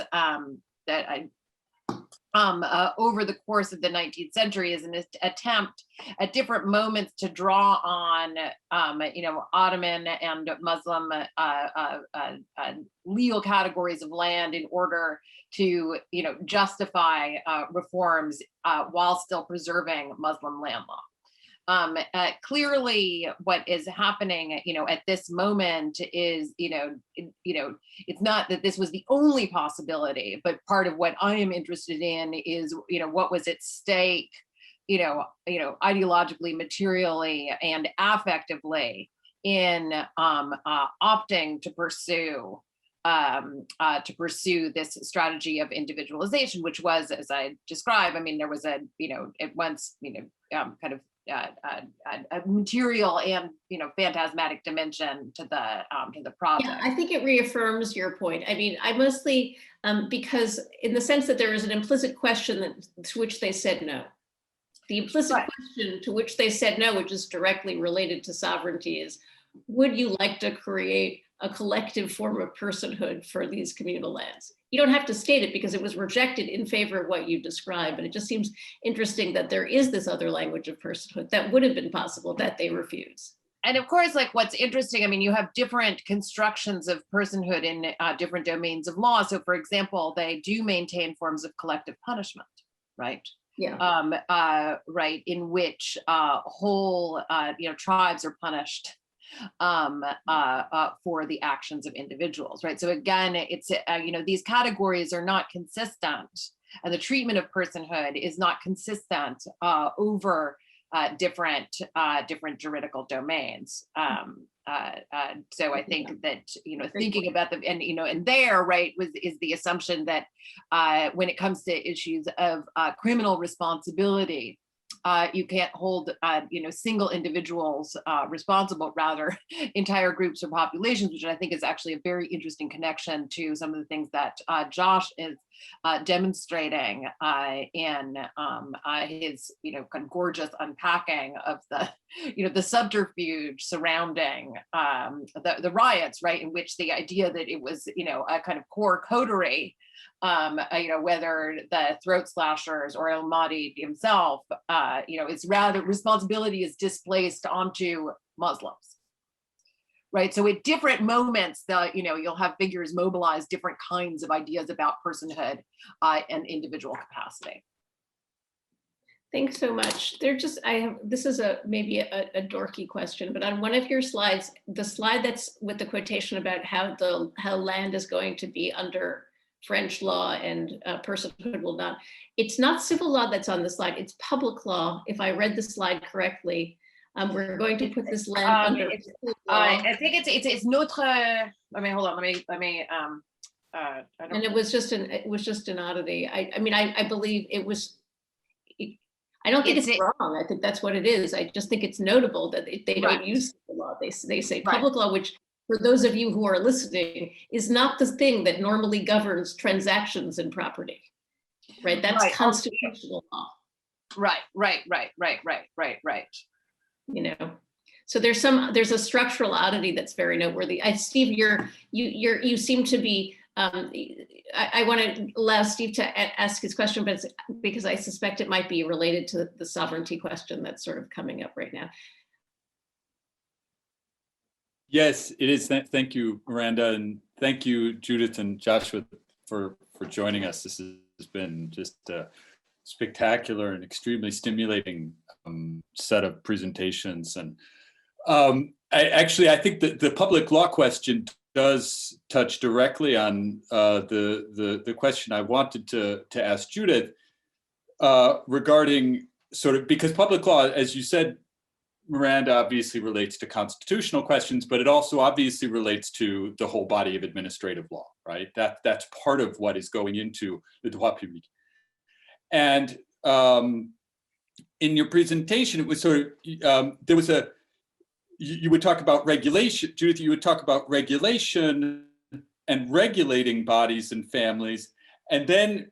over the course of the 19th century is an attempt at different moments to draw on, Ottoman and Muslim legal categories of land in order to, justify reforms while still preserving Muslim land law. Clearly, what is happening, at this moment is, it's not that this was the only possibility, but part of what I am interested in is, what was at stake, ideologically, materially, and affectively in opting to pursue this strategy of individualization, which was, as I described, there was a, at once, kind of a material and phantasmatic dimension to the project. Yeah, I think it reaffirms your point. I mostly because in the sense that there is an implicit question to which they said no. The implicit question to which they said no, which is directly related to sovereignty, is: would you like to create a collective form of personhood for these communal lands? You don't have to state it because it was rejected in favor of what you described, but it just seems interesting that there is this other language of personhood that would have been possible that they refuse. And of course, what's interesting, you have different constructions of personhood in different domains of law. So for example, they do maintain forms of collective punishment, right? Yeah. Right, in which whole tribes are punished for the actions of individuals, right? So again, it's these categories are not consistent, and the treatment of personhood is not consistent over different juridical domains. So I think that thinking about them, and there, right, is the assumption that when it comes to issues of criminal responsibility, you can't hold single individuals responsible, rather entire groups or populations, which I think is actually a very interesting connection to some of the things that Josh is demonstrating in his, kind of gorgeous unpacking of the, the subterfuge surrounding the riots, right, in which the idea that it was, a kind of core coterie, whether the throat slashers or El Maadi himself, it's rather responsibility is displaced onto Muslims. Right. So at different moments, you'll have figures mobilize different kinds of ideas about personhood and individual capacity. Thanks so much. This is maybe a dorky question, but on one of your slides, the slide that's with the quotation about how land is going to be under French law and personhood will not, it's not civil law that's on the slide, it's public law. If I read the slide correctly, we're going to put this land under. I think it's notre. I mean, hold on. Let me. I don't. And it was just an oddity. I believe it was. I don't think it's wrong. I think that's what it is. I just think it's notable that they don't use the law. They say public law, which for those of you who are listening, is not the thing that normally governs transactions in property. Right. That's constitutional law. Right. So there's a structural oddity that's very noteworthy. Steve, you seem to be. I want to allow Steve to ask his question, but it's because I suspect it might be related to the sovereignty question that's sort of coming up right now. Yes, it is. Thank you, Miranda, and thank you, Judith and Joshua, for joining us. This has been just a spectacular and extremely stimulating set of presentations. And I think that the public law question does touch directly on the question I wanted to ask Judith regarding sort of, because public law, as you said, Miranda, obviously relates to constitutional questions, but it also obviously relates to the whole body of administrative law, right? That's part of what is going into le droit public. And in your presentation, it was sort of, there was you would talk about regulation, Judith, you would talk about regulation and regulating bodies and families, and then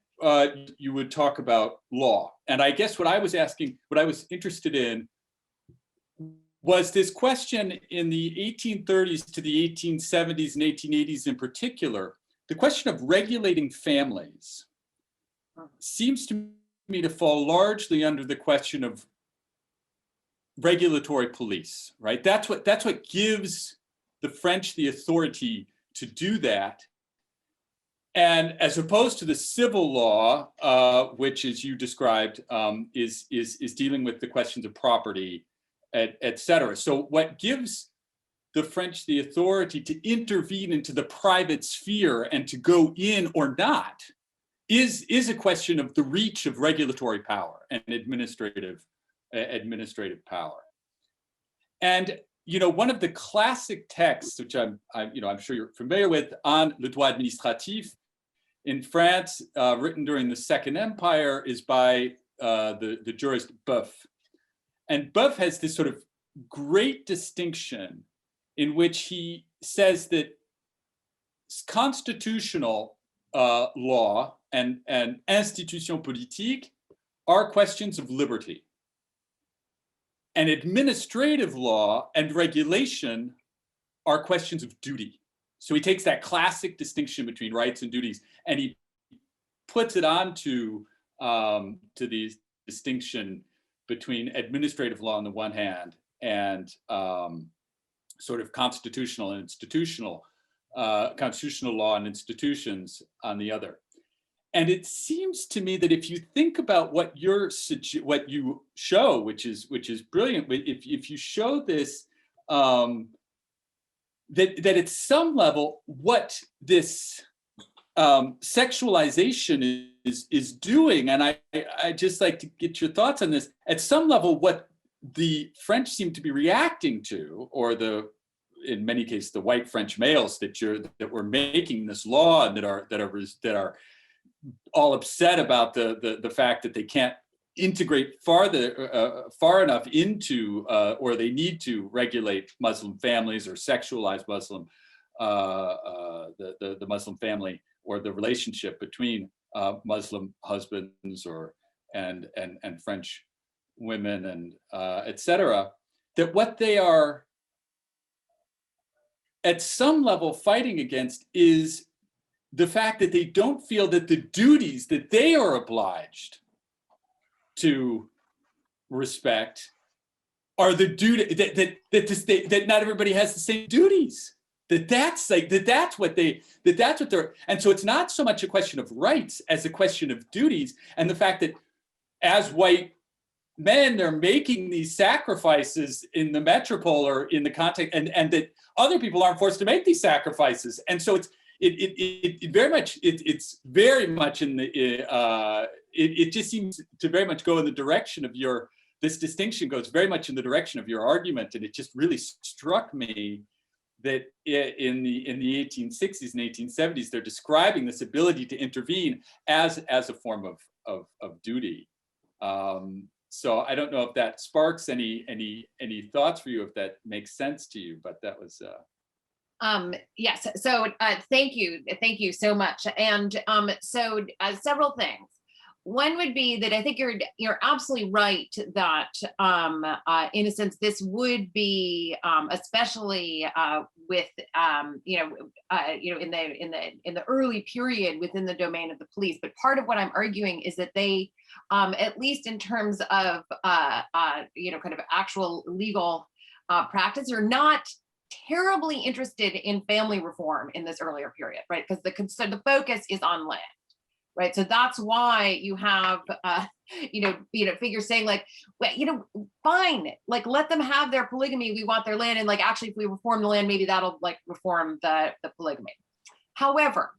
you would talk about law. And I guess what I was interested in was this question in the 1830s to the 1870s and 1880s in particular, the question of regulating families seems to me to fall largely under the question of regulatory police, right? That's what gives the French the authority to do that. And as opposed to the civil law, which, as you described, is dealing with the questions of property, et cetera. So what gives the French the authority to intervene into the private sphere and to go in or not is a question of the reach of regulatory power and administrative power. And one of the classic texts, which I'm sure you're familiar with, on le droit administratif in France, written during the Second Empire, is by the jurist Boeuf. And Boeuf has this sort of great distinction in which he says that constitutional law and institution politique are questions of liberty. And administrative law and regulation are questions of duty. So he takes that classic distinction between rights and duties and he puts it onto to the distinction between administrative law on the one hand and sort of constitutional and institutional, constitutional law and institutions on the other. And it seems to me that if you think about what you show, which is brilliant, if you show this, that at some level, what this sexualization is doing, and I just like to get your thoughts on this. At some level, what the French seem to be reacting to, or in many cases, the white French males that were making this law and that are all upset about the fact that they can't integrate far enough into, or they need to regulate Muslim families or sexualize Muslim, the Muslim family, or the relationship between Muslim husbands and French women and etc., that what they are at some level fighting against is the fact that they don't feel that the duties that they are obliged to respect are the duty that not everybody has the same duties. That's what they're, and so it's not so much a question of rights as a question of duties, and the fact that as white men they're making these sacrifices in the metropole or in the context, and that other people aren't forced to make these sacrifices, and so it's very much in the it just seems to very much go in the direction of this distinction goes very much in the direction of your argument, and it just really struck me that in the 1860s and 1870s they're describing this ability to intervene as a form of duty. So I don't know if that sparks any thoughts for you, if that makes sense to you, but that was. Yes. So thank you so much. And so several things. One would be that I think you're absolutely right that in a sense this would be especially with in the early period within the domain of the police. But part of what I'm arguing is that they at least in terms of kind of actual legal practice are not terribly interested in family reform in this earlier period, right? Because the focus is on land. Right, so that's why you have, figures saying like, well, fine, like let them have their polygamy. We want their land, and like actually, if we reform the land, maybe that'll like reform the polygamy. However,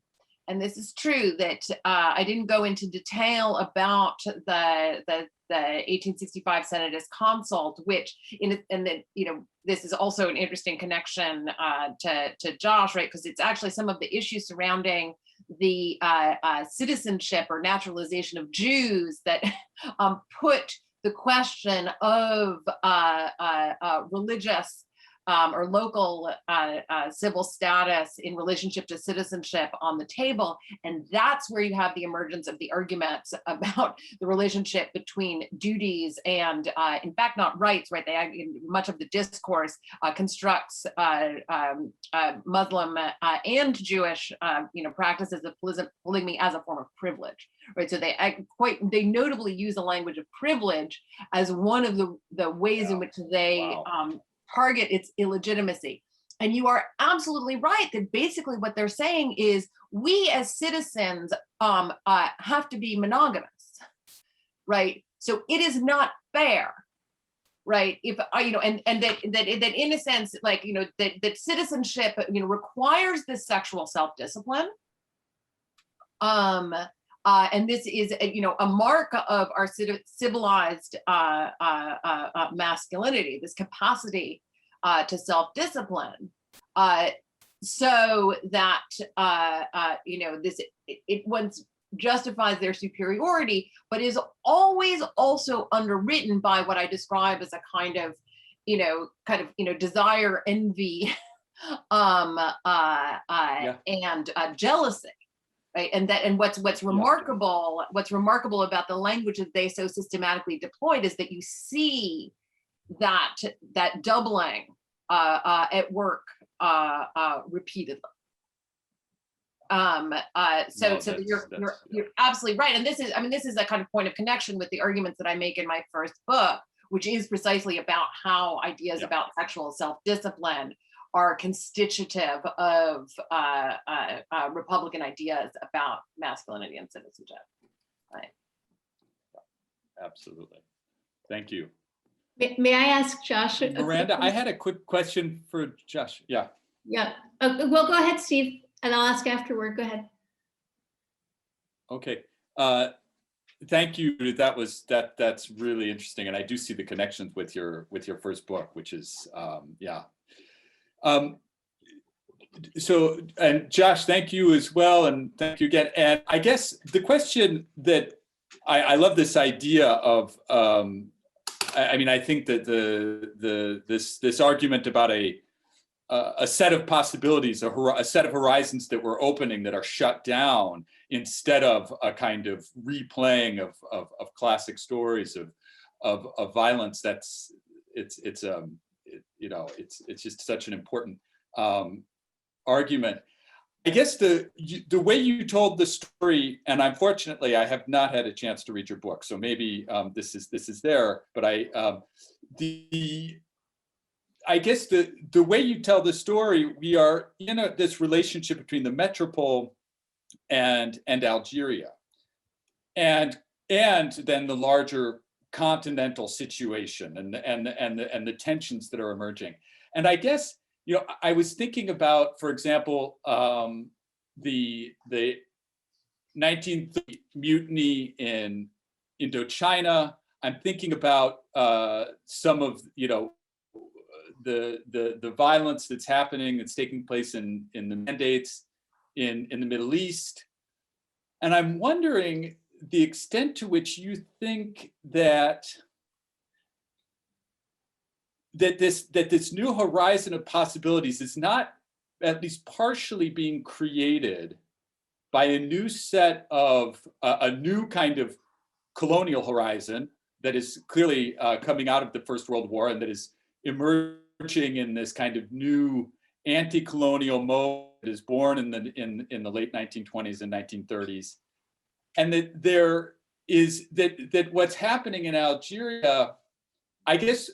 and this is true that I didn't go into detail about the 1865 Senatus Consult, which this is also an interesting connection to Josh, right? Because it's actually some of the issues surrounding the citizenship or naturalization of Jews that put the question of religious or local civil status in relationship to citizenship on the table. And that's where you have the emergence of the arguments about the relationship between duties and, in fact, not rights, right? Much of the discourse constructs Muslim and Jewish, practices of polygamy as a form of privilege, right? So they notably use the language of privilege as one of the ways in which they target its illegitimacy. And you are absolutely right that basically what they're saying is we as citizens have to be monogamous, right? So it is not fair, right? If and that in a sense, like that citizenship requires this sexual self-discipline. And this is, a mark of our civilized masculinity, this capacity to self-discipline, so that it once justifies their superiority, but is always also underwritten by what I describe as a kind of desire, envy, and jealousy. Right. And what's remarkable about the language that they so systematically deployed is that you see that doubling at work repeatedly. So you're absolutely right. And this is a kind of point of connection with the arguments that I make in my first book, which is precisely about how ideas about sexual self-discipline are constitutive of Republican ideas about masculinity and citizenship. Right. Absolutely. Thank you. May I ask Josh? Miranda, I had a quick question for Josh. Yeah. Yeah. Well, go ahead, Steve, and I'll ask afterward. Go ahead. Okay. Thank you. That's really interesting, and I do see the connections with your first book, which is So, and Josh, thank you as well, and thank you again. And I guess the question that I love this idea of, I think that this argument about a a set of possibilities, a set of horizons that were opening that are shut down instead of a kind of replaying of classic stories of violence. It's just such an important argument. I guess the way you told the story, and unfortunately I have not had a chance to read your book, so maybe this is there, but I guess the way you tell the story, we are in this relationship between the metropole and Algeria, and then the larger continental situation and the tensions that are emerging. And I guess, I was thinking about, for example, the 1930 mutiny in Indochina. I'm thinking about some of the violence that's taking place in the mandates in the Middle East. And I'm wondering the extent to which you think that this new horizon of possibilities is not at least partially being created by a new set of a new kind of colonial horizon that is clearly coming out of the First World War and that is emerging in this kind of new anti-colonial mode that is born in the late 1920s and 1930s, and that there is that what's happening in Algeria, I guess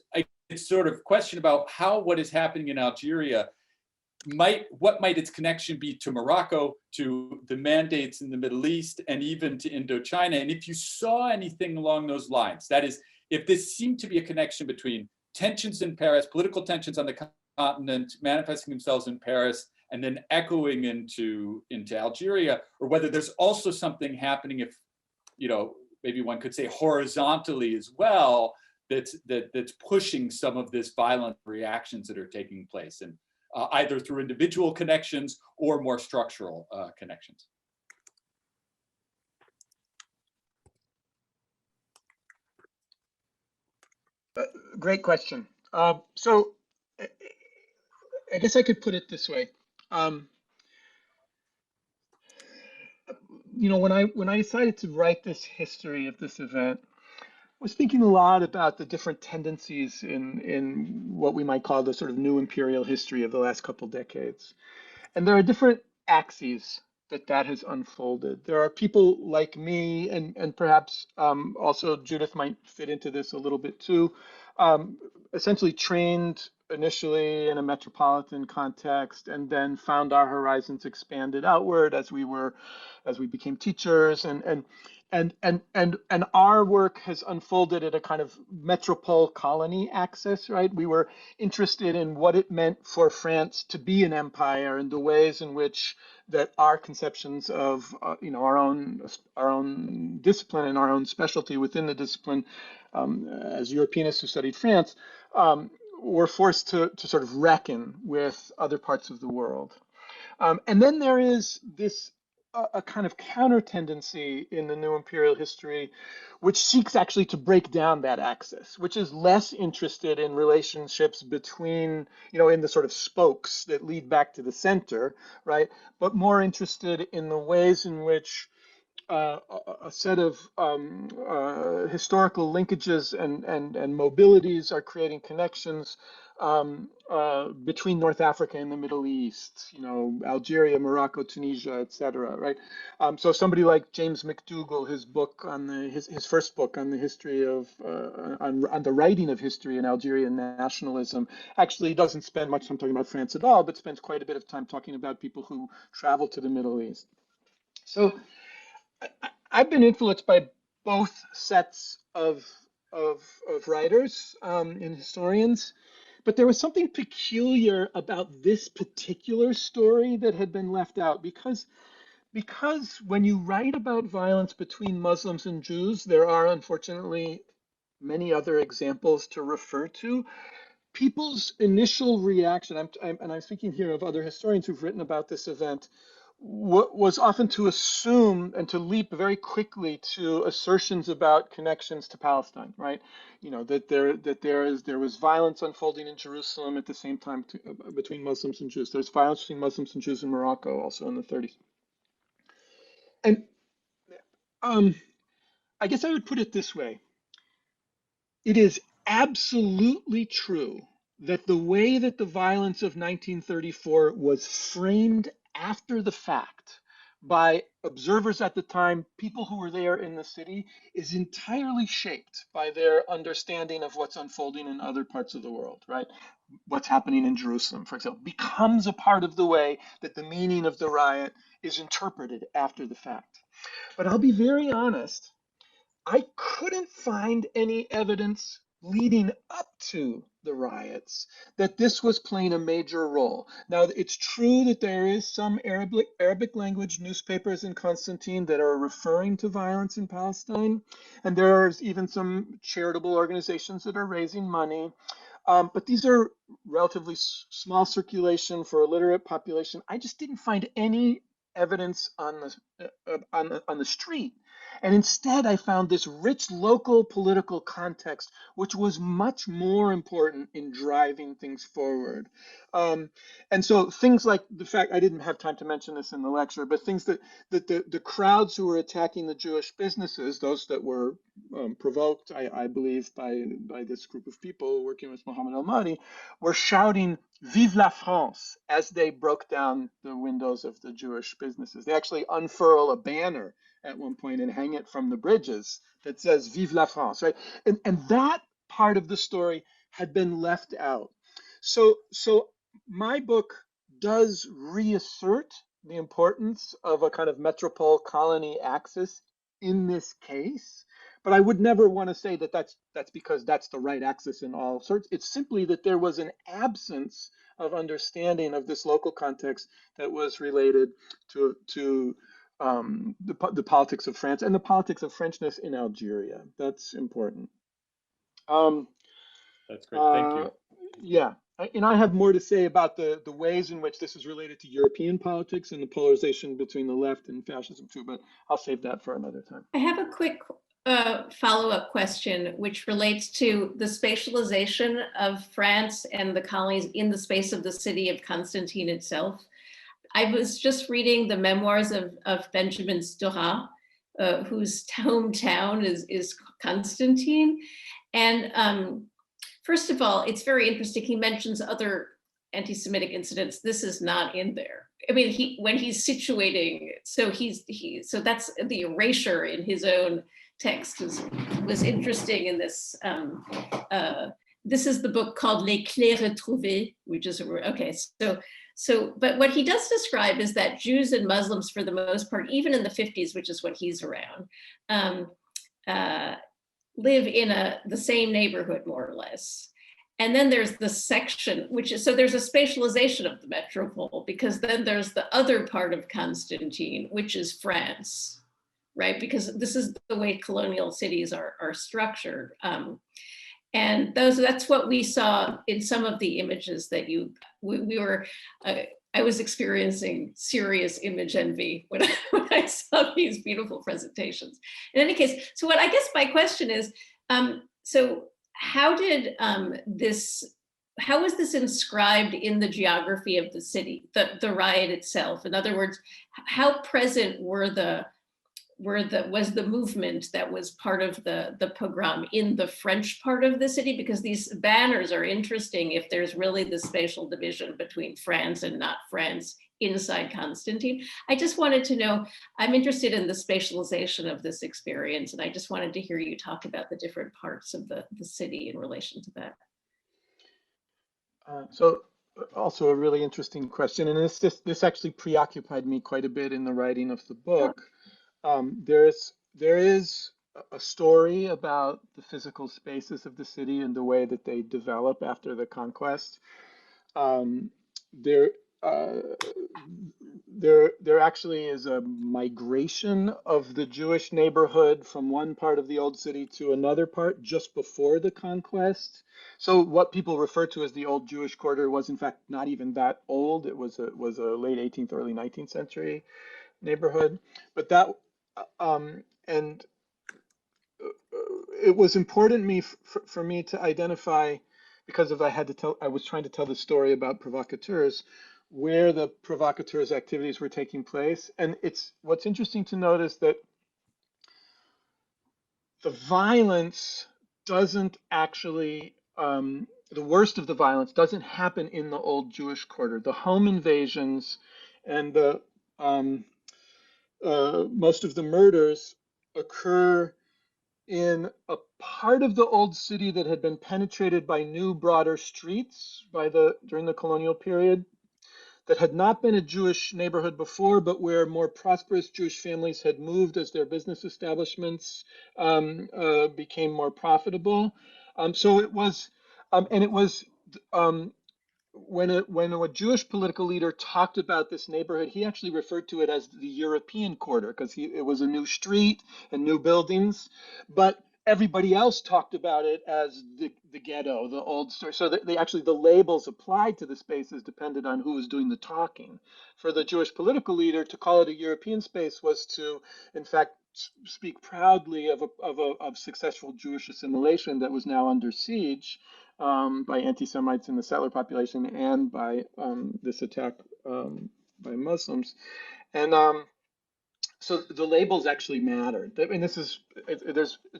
it's sort of question about what is happening in Algeria what might its connection be to Morocco, to the mandates in the Middle East, and even to Indochina. And if you saw anything along those lines, that is, if this seemed to be a connection between tensions in Paris, political tensions on the continent manifesting themselves in Paris, and then echoing into Algeria, or whether there's also something happening, if maybe one could say horizontally as well, that's pushing some of this violent reactions that are taking place, and either through individual connections or more structural connections. Great question. So I guess I could put it this way. When I decided to write this history of this event, I was thinking a lot about the different tendencies in what we might call the sort of new imperial history of the last couple decades. And there are different axes that has unfolded. There are people like me, and perhaps also Judith might fit into this a little bit too, essentially trained initially in a metropolitan context, and then found our horizons expanded outward as we became teachers, and our work has unfolded at a kind of metropole colony axis, right? We were interested in what it meant for France to be an empire and the ways in which that our conceptions of our own discipline and our own specialty within the discipline, as Europeanists who studied France, were forced to sort of reckon with other parts of the world. And then there is this a kind of counter tendency in the new imperial history, which seeks actually to break down that axis, which is less interested in relationships between, in the sort of spokes that lead back to the center, right? But more interested in the ways in which a set of historical linkages and mobilities are creating connections between North Africa and the Middle East, Algeria, Morocco, Tunisia, etc. Right? So somebody like James McDougall, his book on his first book on the history of on the writing of history in Algerian nationalism, actually doesn't spend much time talking about France at all, but spends quite a bit of time talking about people who travel to the Middle East. So I've been influenced by both sets of writers and historians, but there was something peculiar about this particular story that had been left out because when you write about violence between Muslims and Jews, there are unfortunately many other examples to refer to. People's initial reaction, and I'm speaking here of other historians who've written about this event, was often to assume and to leap very quickly to assertions about connections to Palestine, right? You know, that there was violence unfolding in Jerusalem at the same time between Muslims and Jews. There's violence between Muslims and Jews in Morocco also in the 30s. And I guess I would put it this way. It is absolutely true that the way that the violence of 1934 was framed after the fact by observers at the time, people who were there in the city, is entirely shaped by their understanding of what's unfolding in other parts of the world, right? What's happening in Jerusalem, for example, becomes a part of the way that the meaning of the riot is interpreted after the fact. But I'll be very honest, I couldn't find any evidence leading up to the riots that this was playing a major role. Now, it's true that there is some Arabic language newspapers in Constantine that are referring to violence in Palestine, and there's even some charitable organizations that are raising money. But these are relatively small circulation for a literate population. I just didn't find any evidence on the street. And instead, I found this rich local political context, which was much more important in driving things forward. And so things like the fact, I didn't have time to mention this in the lecture, but things that the crowds who were attacking the Jewish businesses, those that were provoked, I believe, by this group of people working with Mohamed El Maadi, were shouting "Vive la France" as they broke down the windows of the Jewish businesses. They actually unfurl a banner at one point and hang it from the bridges that says "Vive la France," right? And that part of the story had been left out. So my book does reassert the importance of a kind of metropole colony axis in this case, but I would never want to say that that's because that's the right axis in all sorts. It's simply that there was an absence of understanding of this local context that was related to the politics of France and the politics of Frenchness in Algeria. That's important. That's great. Thank you. Yeah. And I have more to say about the ways in which this is related to European politics and the polarization between the left and fascism too, but I'll save that for another time. I have a quick follow-up question, which relates to the spatialization of France and the colonies in the space of the city of Constantine itself. I was just reading the memoirs of Benjamin Stora, whose hometown is Constantine. And first of all, it's very interesting. He mentions other anti-Semitic incidents. This is not in there. I mean, when he's situating, so so that's the erasure in his own text was interesting in this. This is the book called Les Clés Retrouvés, which is okay. So, but what he does describe is that Jews and Muslims, for the most part, even in the 50s, which is when he's around, live in the same neighborhood, more or less. And then there's the section, which is, so there's a spatialization of the metropole, because then there's the other part of Constantine, which is France, right? Because this is the way colonial cities are structured. And that's what we saw in some of the images that I was experiencing serious image envy when I saw these beautiful presentations. In any case, so what I guess my question is, so how was this inscribed in the geography of the city, the riot itself? In other words, how present was the movement that was part of the pogrom in the French part of the city? Because these banners are interesting if there's really the spatial division between France and not France inside Constantine. I just wanted to know, I'm interested in the spatialization of this experience, and I just wanted to hear you talk about the different parts of the city in relation to that. So also a really interesting question, and this actually preoccupied me quite a bit in the writing of the book. There is a story about the physical spaces of the city and the way that they develop after the conquest. there actually is a migration of the Jewish neighborhood from one part of the old city to another part just before the conquest. So what people refer to as the old Jewish quarter was in fact not even that old. It was a late 18th, early 19th century neighborhood. But that and it was important for me to identify, because if I was trying to tell the story about provocateurs, where the provocateurs' activities were taking place. And what's interesting to notice that the violence doesn't actually, the worst of the violence doesn't happen in the old Jewish quarter. The home invasions and the most of the murders occur in a part of the old city that had been penetrated by new, broader streets during the colonial period, that had not been a Jewish neighborhood before, but where more prosperous Jewish families had moved as their business establishments became more profitable. So it was, and it was when a Jewish political leader talked about this neighborhood, he actually referred to it as the European quarter because it was a new street and new buildings, but everybody else talked about it as the ghetto, the old story. So they actually, the labels applied to the spaces depended on who was doing the talking. For the Jewish political leader, to call it a European space was to, in fact, speak proudly of successful Jewish assimilation that was now under siege by anti-Semites in the settler population and by this attack by Muslims. And so the labels actually mattered. I mean, it's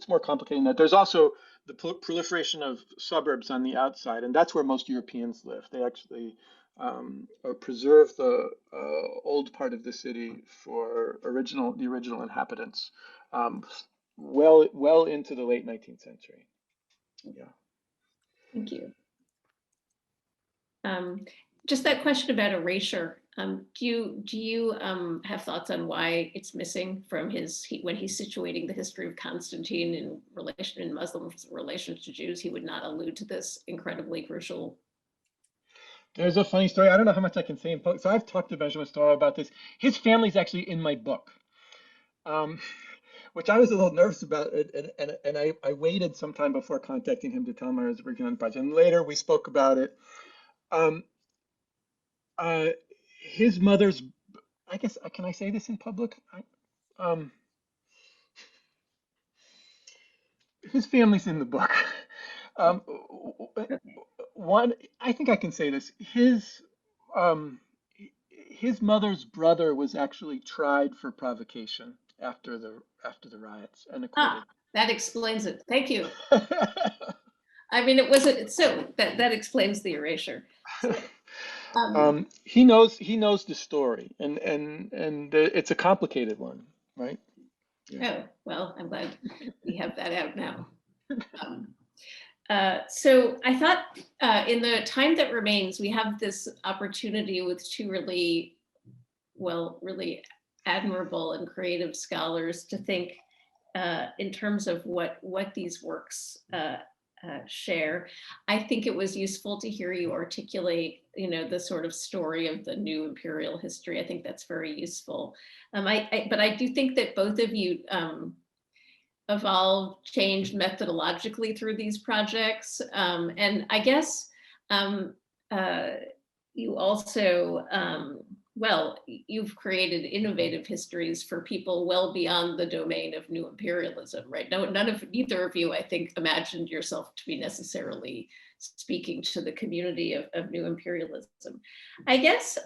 more complicated than that. There's also the proliferation of suburbs on the outside, and that's where most Europeans live. They actually preserve the old part of the city for the original inhabitants well into the late 19th century. Yeah. Thank you. Just that question about erasure. Do you have thoughts on why it's missing from when he's situating the history of Constantine in Muslims' relations to Jews? He would not allude to this incredibly crucial. There's a funny story. I don't know how much I can say in public. So I've talked to Benjamin Starr about this. His family's actually in my book, which I was a little nervous about, and I waited some time before contacting him to tell him I was working on the project. And later we spoke about it. His mother's, I guess, can I say this in public? His family's in the book. One, I think I can say this. His mother's brother was actually tried for provocation after the riots and acquitted. That explains it. Thank you. I mean, it wasn't so that explains the erasure. He knows the story, and it's a complicated one, right? Yeah. Oh, well, I'm glad we have that out now. So I thought in the time that remains, we have this opportunity with two really admirable and creative scholars to think in terms of what these works share. I think it was useful to hear you articulate, the sort of story of the new imperial history. I think that's very useful. But I do think that both of you evolved, changed methodologically through these projects. And I guess you also, you've created innovative histories for people well beyond the domain of new imperialism, right? Neither of you, I think, imagined yourself to be necessarily speaking to the community of new imperialism. I guess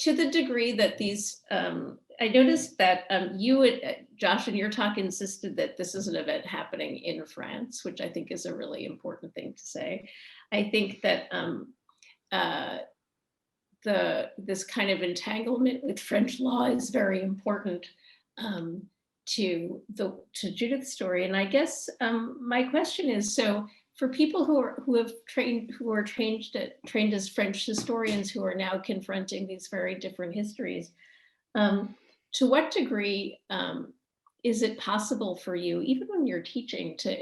to the degree that these, I noticed that you, Josh, in your talk insisted that this is an event happening in France, which I think is a really important thing to say. I think that this kind of entanglement with French law is very important to Judith's story. And I guess my question is, so for people who are trained as French historians who are now confronting these very different histories, to what degree is it possible for you, even when you're teaching, to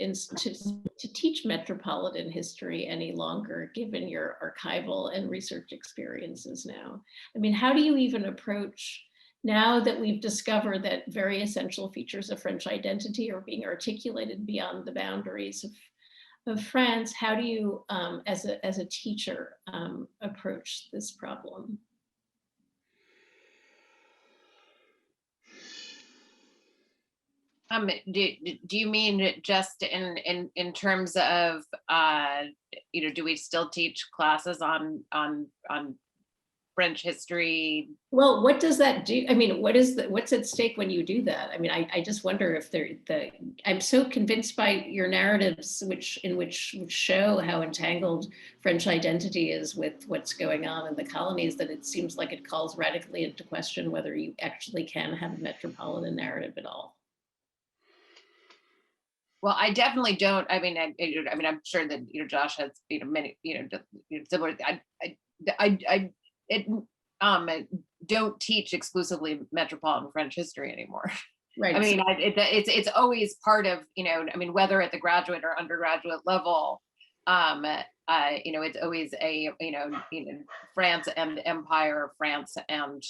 teach metropolitan history any longer, given your archival and research experiences now? I mean, how do you even approach, now that we've discovered that very essential features of French identity are being articulated beyond the boundaries of France, how do you, as a teacher, approach this problem? Do you mean just in terms of do we still teach classes on French history? Well, what does that do? I mean, what's at stake when you do that? I mean, I just wonder if I'm so convinced by your narratives, which show how entangled French identity is with what's going on in the colonies, that it seems like it calls radically into question whether you actually can have a metropolitan narrative at all. Well, I definitely don't. I mean, I'm sure that Josh has many similar. I don't teach exclusively metropolitan French history anymore. Right. I mean, it's always part of I mean, whether at the graduate or undergraduate level, it's always a France and the empire, France and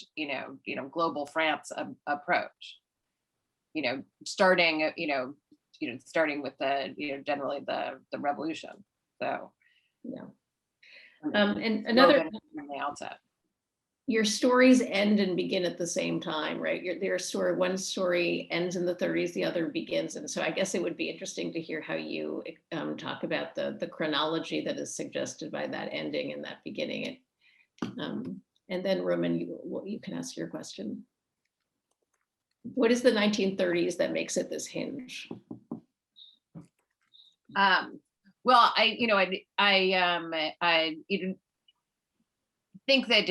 global France approach. Starting with the generally the revolution. So yeah. And another from the outset. Your stories end and begin at the same time, right? One story ends in the 30s, the other begins. And so I guess it would be interesting to hear how you talk about the chronology that is suggested by that ending and that beginning. And then Roman, you can ask your question. What is the 1930s that makes it this hinge? Well, I think that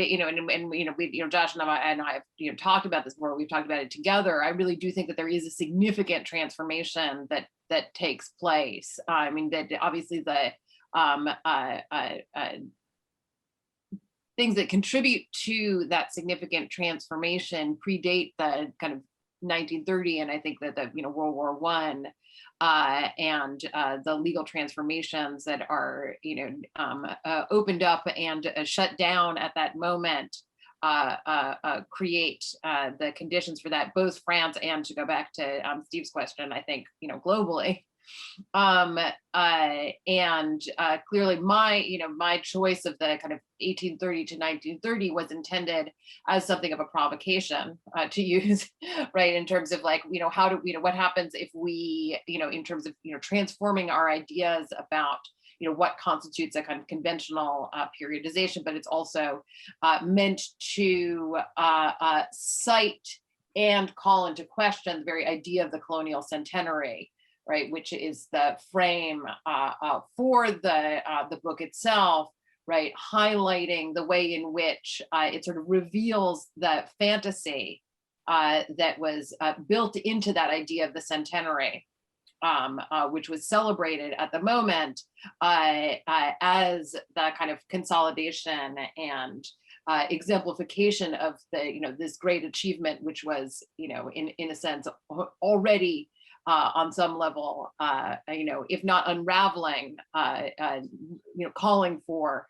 we Josh and I have talked about this before. We've talked about it together. I really do think that there is a significant transformation that takes place. I mean, that obviously the things that contribute to that significant transformation predate the kind of 1930, and I think that the World War I and the legal transformations that are opened up and shut down at that moment create the conditions for that, both France and, to go back to Steve's question, I think globally. And clearly my choice of the kind of 1830 to 1930 was intended as something of a provocation to use, right, in terms of how do what happens if we in terms of transforming our ideas about what constitutes a kind of conventional periodization, but it's also meant to cite and call into question the very idea of the colonial centenary, right, which is the frame for the book itself, right, highlighting the way in which it sort of reveals the fantasy that was built into that idea of the centenary, which was celebrated at the moment as the kind of consolidation and exemplification of the this great achievement, which was in a sense already on some level, if not unraveling, calling for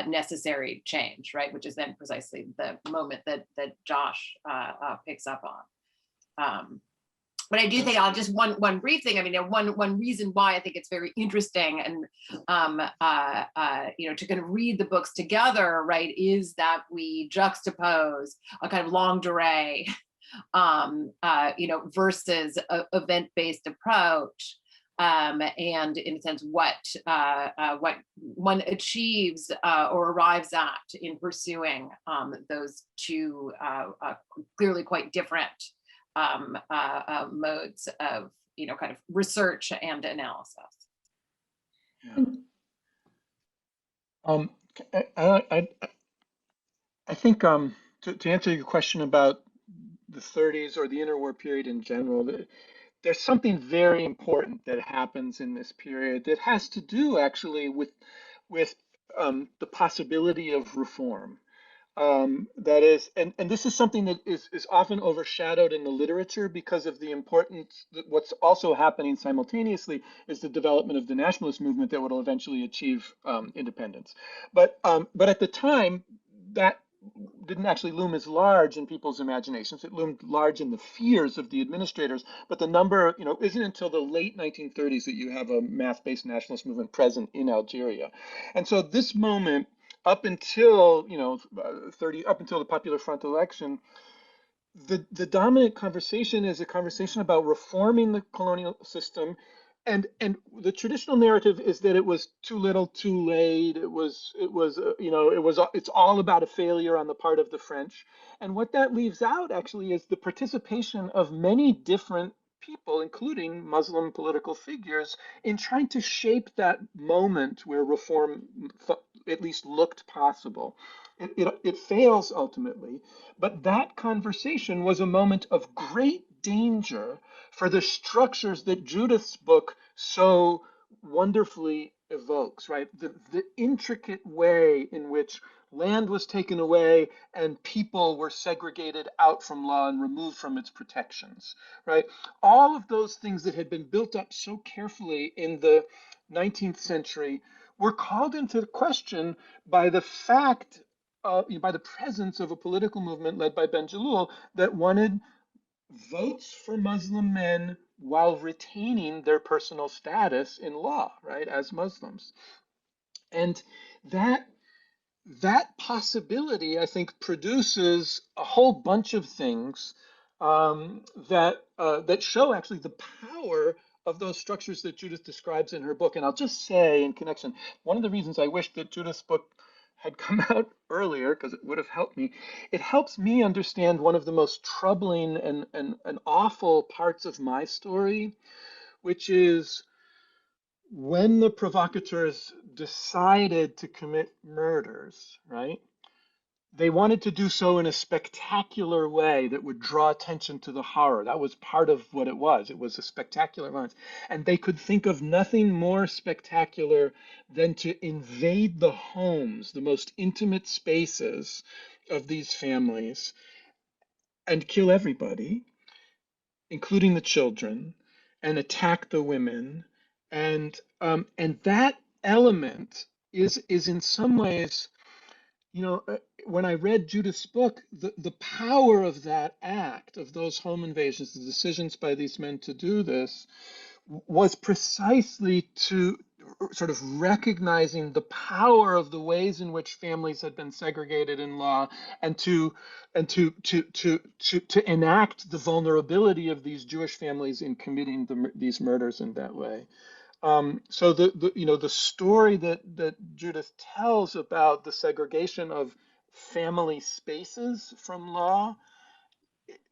necessary change, right? Which is then precisely the moment that Josh picks up on. But I do think I'll just one brief thing. I mean, one reason why I think it's very interesting and to kind of read the books together, right, is that we juxtapose a kind of longue durée versus event-based approach, and in a sense what one achieves or arrives at in pursuing those two clearly quite different modes of kind of research and analysis. I think to answer your question about the 30s or the interwar period in general, there's something very important that happens in this period that has to do actually with the possibility of reform. That is, and this is something that is often overshadowed in the literature because of the importance. What's also happening simultaneously is the development of the nationalist movement that will eventually achieve independence. But at the time, that didn't actually loom as large in people's imaginations. It loomed large in the fears of the administrators, but the number, isn't until the late 1930s that you have a mass-based nationalist movement present in Algeria. And so this moment, up until up until the Popular Front election, the dominant conversation is a conversation about reforming the colonial system, and the traditional narrative is that it was too little, too late. It's all about a failure on the part of the French, and what that leaves out actually is the participation of many different people, including Muslim political figures, in trying to shape that moment where reform at least looked possible. It fails ultimately, but that conversation was a moment of great danger for the structures that Judith's book so wonderfully evokes, right? The intricate way in which land was taken away and people were segregated out from law and removed from its protections, right? All of those things that had been built up so carefully in the 19th century were called into question by the fact, by the presence of a political movement led by Ben Jalloul that wanted votes for Muslim men while retaining their personal status in law, right, as Muslims. And that possibility, I think, produces a whole bunch of things that show actually the power of those structures that Judith describes in her book. And I'll just say in connection, one of the reasons I wish that Judith's book had come out earlier, because it would have helped me, it helps me understand one of the most troubling and awful parts of my story, which is when the provocateurs decided to commit murders, right? They wanted to do so in a spectacular way that would draw attention to the horror. That was part of what it was. It was a spectacular violence. And they could think of nothing more spectacular than to invade the homes, the most intimate spaces of these families, and kill everybody, including the children, and attack the women. And that element is in some ways, when I read Judith's book, the power of that act, of those home invasions, the decisions by these men to do this, was precisely to sort of recognizing the power of the ways in which families had been segregated in law, and to enact the vulnerability of these Jewish families in committing these murders in that way. So the story that Judith tells about the segregation of family spaces from law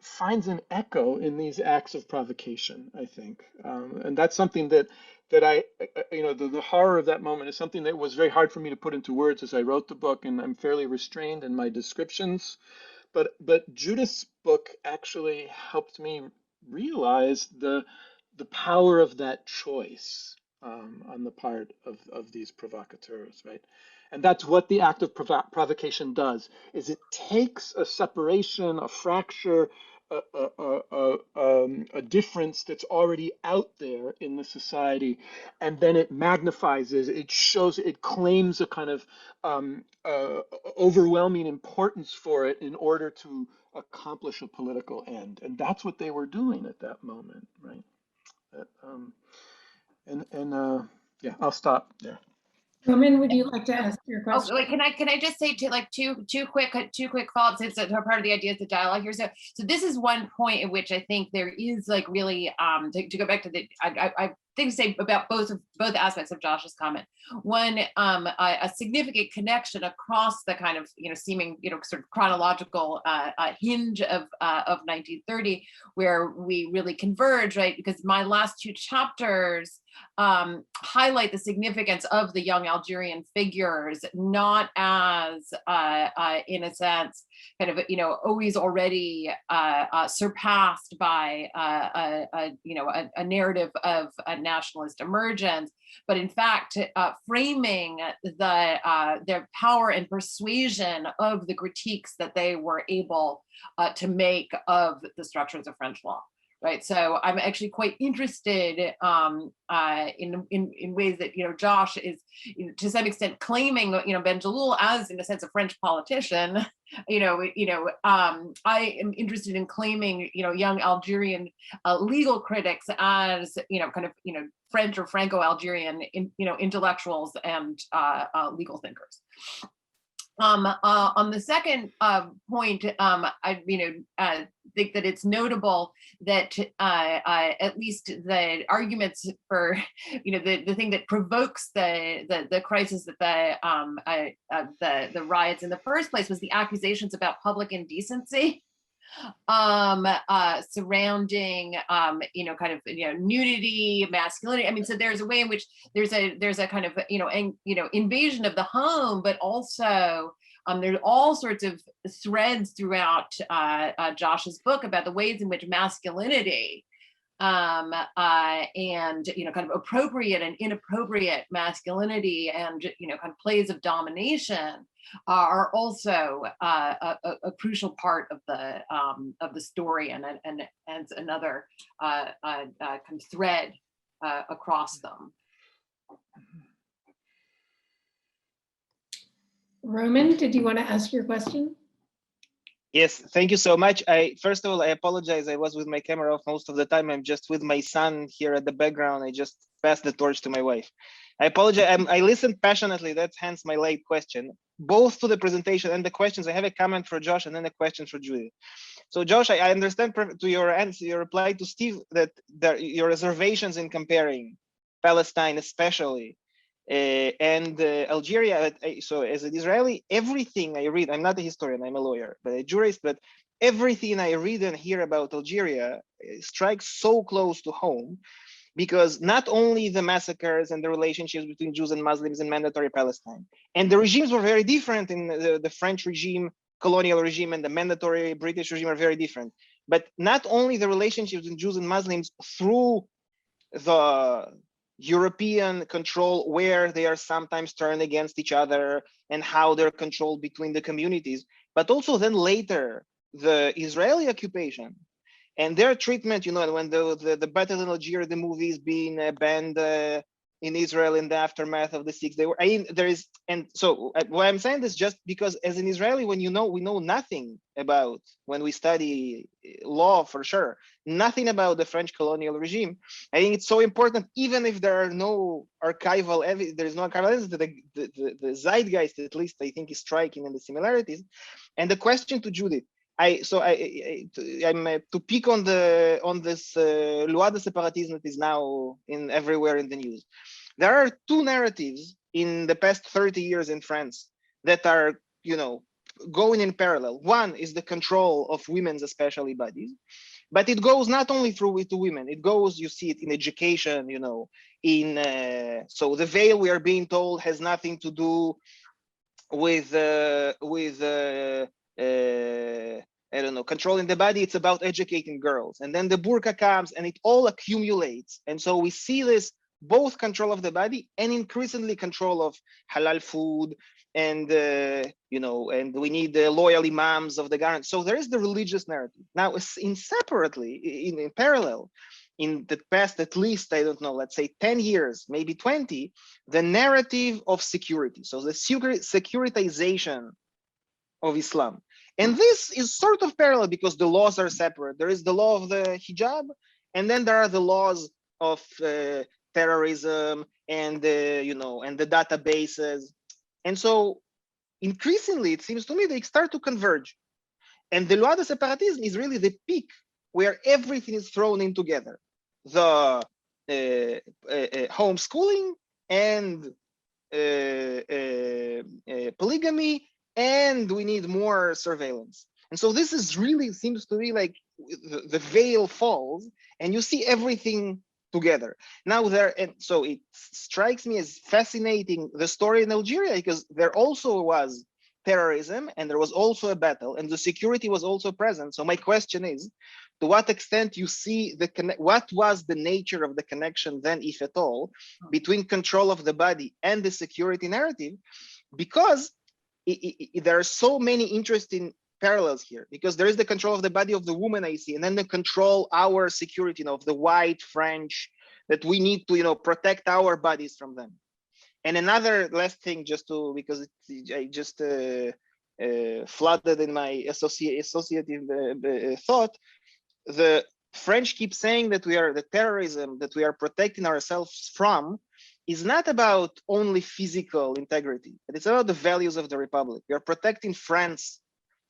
finds an echo in these acts of provocation, I think, and that's something that I, the horror of that moment is something that was very hard for me to put into words as I wrote the book, and I'm fairly restrained in my descriptions. But Judith's book actually helped me realize the power of that choice on the part of these provocateurs, right? And that's what the act of provocation does, is it takes a separation, a fracture, a difference that's already out there in the society, and then it magnifies it, it shows, it claims a kind of overwhelming importance for it in order to accomplish a political end. And that's what they were doing at that moment, right? Yeah, I'll stop there. Roman, would you like to ask your Oh, question? wait, can I just say two quick follow-ups? It's part of the idea of the dialogue here. So this is one point at which I think there is like really to go back to the I think to say about both aspects of Josh's comment. One, a significant connection across the kind of seeming sort of chronological hinge of 1930, where we really converge, right? Because my last two chapters highlight the significance of the young Algerian figures, not as in a sense kind of always already surpassed by a narrative of an nationalist emergence, but in fact, framing their power and persuasion of the critiques that they were able to make of the structures of French law. Right, so I'm actually quite interested in ways that Josh is to some extent claiming Benjelloul as, in a sense, a French politician. I am interested in claiming young Algerian legal critics as French or Franco-Algerian intellectuals and legal thinkers. On the second point, I think that it's notable that at least the arguments for the thing that provokes the crisis, that the riots in the first place, was the accusations about public indecency surrounding nudity, masculinity. I mean, so there's a way in which there's a kind of invasion of the home, but also there's all sorts of threads throughout Josh's book about the ways in which masculinity and kind of appropriate and inappropriate masculinity and kind of plays of domination are also a crucial part of the story, and another kind of thread across them. Roman, did you want to ask your question? Yes, thank you so much. First of all, I apologize. I was with my camera off most of the time. I'm just with my son here at the background. I just passed the torch to my wife. I apologize. I listened passionately. That's hence my late question, both to the presentation and the questions. I have a comment for Josh and then a question for Judy. So Josh, I understand to your answer, your reply to Steve, that your reservations in comparing Palestine especially and Algeria. So as an Israeli, everything I read, I'm not a historian, I'm a lawyer, but a jurist, but everything I read and hear about Algeria strikes so close to home, because not only the massacres and the relationships between Jews and Muslims in mandatory Palestine, and the regimes were very different in the French regime, colonial regime, and the mandatory British regime are very different. But not only the relationships between Jews and Muslims through the European control, where they are sometimes turned against each other and how they're controlled between the communities, but also then later the Israeli occupation and their treatment, when the battle in Algeria, the movies being banned in Israel in the aftermath of the 6th, why I'm saying this, just because as an Israeli, when we know nothing about, when we study law for sure, nothing about the French colonial regime, I think it's so important, even if there are no archival evidence, there is no archival evidence, the zeitgeist, at least I think, is striking in the similarities. And the question to Judith, I'm to pick on this loi de separatisme that is now everywhere in the news. There are two narratives in the past 30 years in France that are, going in parallel. One is the control of women's especially bodies, but it goes not only through to women. It goes, you see it in education, so the veil, we are being told, has nothing to do with I don't know, controlling the body. It's about educating girls. And then the burqa comes and it all accumulates. And so we see this, both control of the body and increasingly control of halal food, and and we need the loyal imams of the garden. So there is the religious narrative. Now, in parallel, in the past, at least, I don't know, let's say 10 years, maybe 20, the narrative of security. So the securitization of Islam. And this is sort of parallel because the laws are separate. There is the law of the hijab, and then there are the laws of terrorism and the databases. And so increasingly, it seems to me, they start to converge. And the loi de separatisme is really the peak where everything is thrown in together. The homeschooling and polygamy, and we need more surveillance. And so this is really, seems to be like the veil falls and you see everything together. Now so it strikes me as fascinating, the story in Algeria, because there also was terrorism and there was also a battle and the security was also present. So my question is, to what extent you see what was the nature of the connection then, if at all, between control of the body and the security narrative, because there are so many interesting parallels here, because there is the control of the body of the woman I see, and then the control our security, of the white French, that we need to, protect our bodies from them. And another last thing, just to, because I just flooded in my associative thought, the French keep saying that the terrorism that we are protecting ourselves from is not about only physical integrity, but it's about the values of the Republic. We are protecting France,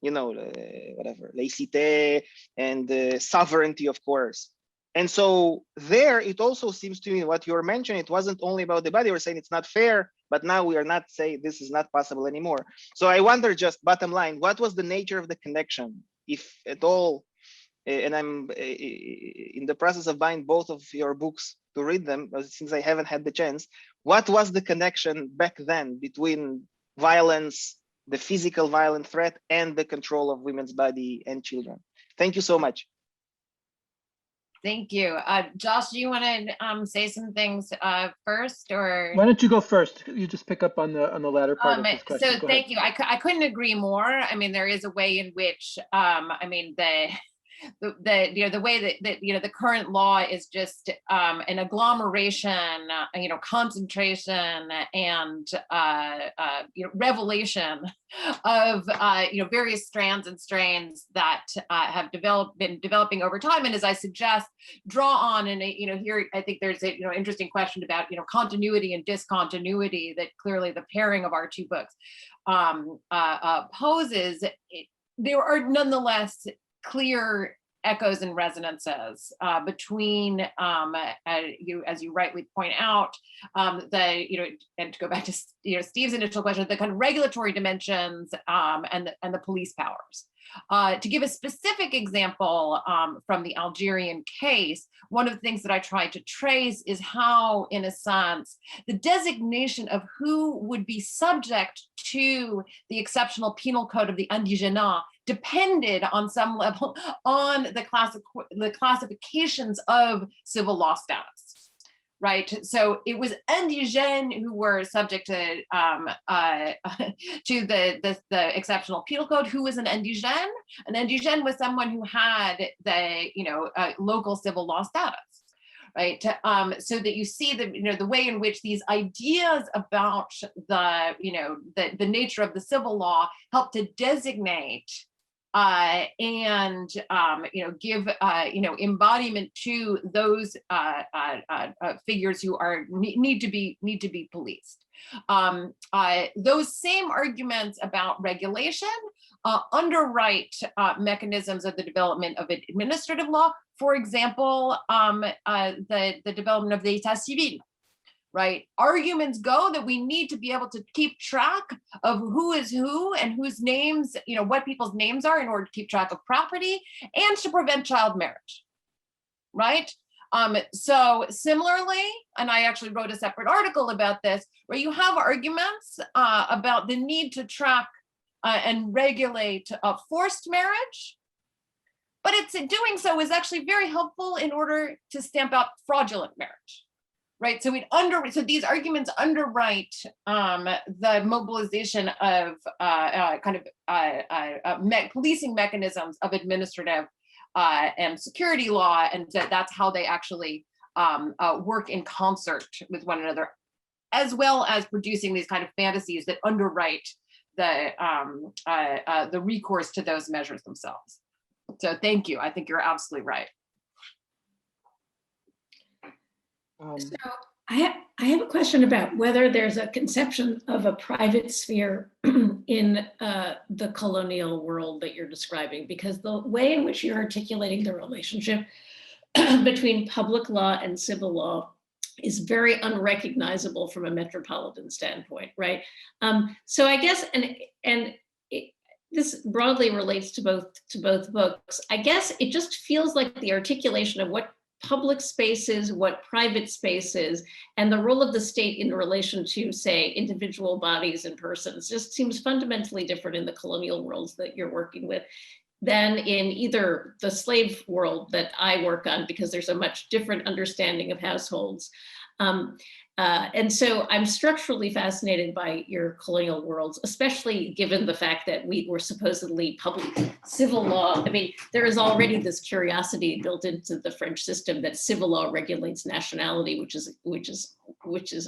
whatever, laïcité and sovereignty, of course. And so there, it also seems to me what you're mentioning, it wasn't only about the body. We're saying it's not fair, but now we are not saying this is not possible anymore. So I wonder, just bottom line, what was the nature of the connection, if at all? And I'm in the process of buying both of your books to read them, since I haven't had the chance. What was the connection back then between violence, the physical violent threat, and the control of women's body and children? Thank you so much. Thank you. Josh, do you want to say some things first, or? Why don't you go first? You just pick up on the latter part of this question. So thank you. I couldn't agree more. I mean, there is a way in which, the way that the current law is just an agglomeration, concentration and revelation of various strands and strains that have been developing over time. And as I suggest, draw on, and here I think there's a interesting question about continuity and discontinuity that clearly the pairing of our two books poses. There are nonetheless clear echoes and resonances between, as you rightly point out, and to go back to Steve's initial question, the kind of regulatory dimensions and the police powers. To give a specific example from the Algerian case, one of the things that I tried to trace is how, in a sense, the designation of who would be subject to the exceptional penal code of the indigènes depended on some level on the classifications of civil law status, right? So it was indigènes who were subject to the exceptional penal code. Who was an indigène? An indigène was someone who had the local civil law status, right? So that you see the way in which these ideas about the nature of the civil law help to designate and give embodiment to those figures who need to be policed. Those same arguments about regulation underwrite mechanisms of the development of administrative law. For example, the development of the état civil. Right? Arguments go that we need to be able to keep track of who is who and whose names, what people's names are in order to keep track of property and to prevent child marriage, right? So similarly, and I actually wrote a separate article about this, where you have arguments about the need to track and regulate forced marriage, but doing so is actually very helpful in order to stamp out fraudulent marriage. Right, so these arguments underwrite the mobilization of policing mechanisms of administrative and security law, and that's how they actually work in concert with one another, as well as producing these kind of fantasies that underwrite the recourse to those measures themselves. So thank you. I think you're absolutely right. So I have a question about whether there's a conception of a private sphere in the colonial world that you're describing, because the way in which you're articulating the relationship between public law and civil law is very unrecognizable from a metropolitan standpoint, right? So I guess, this broadly relates to both books. I guess it just feels like the articulation of what public spaces, what private spaces, and the role of the state in relation to, say, individual bodies and persons just seems fundamentally different in the colonial worlds that you're working with. than in either the slave world that I work on, because there's a much different understanding of households. And so I'm structurally fascinated by your colonial worlds, especially given the fact that we were supposedly public civil law. I mean, there is already this curiosity built into the French system that civil law regulates nationality, which is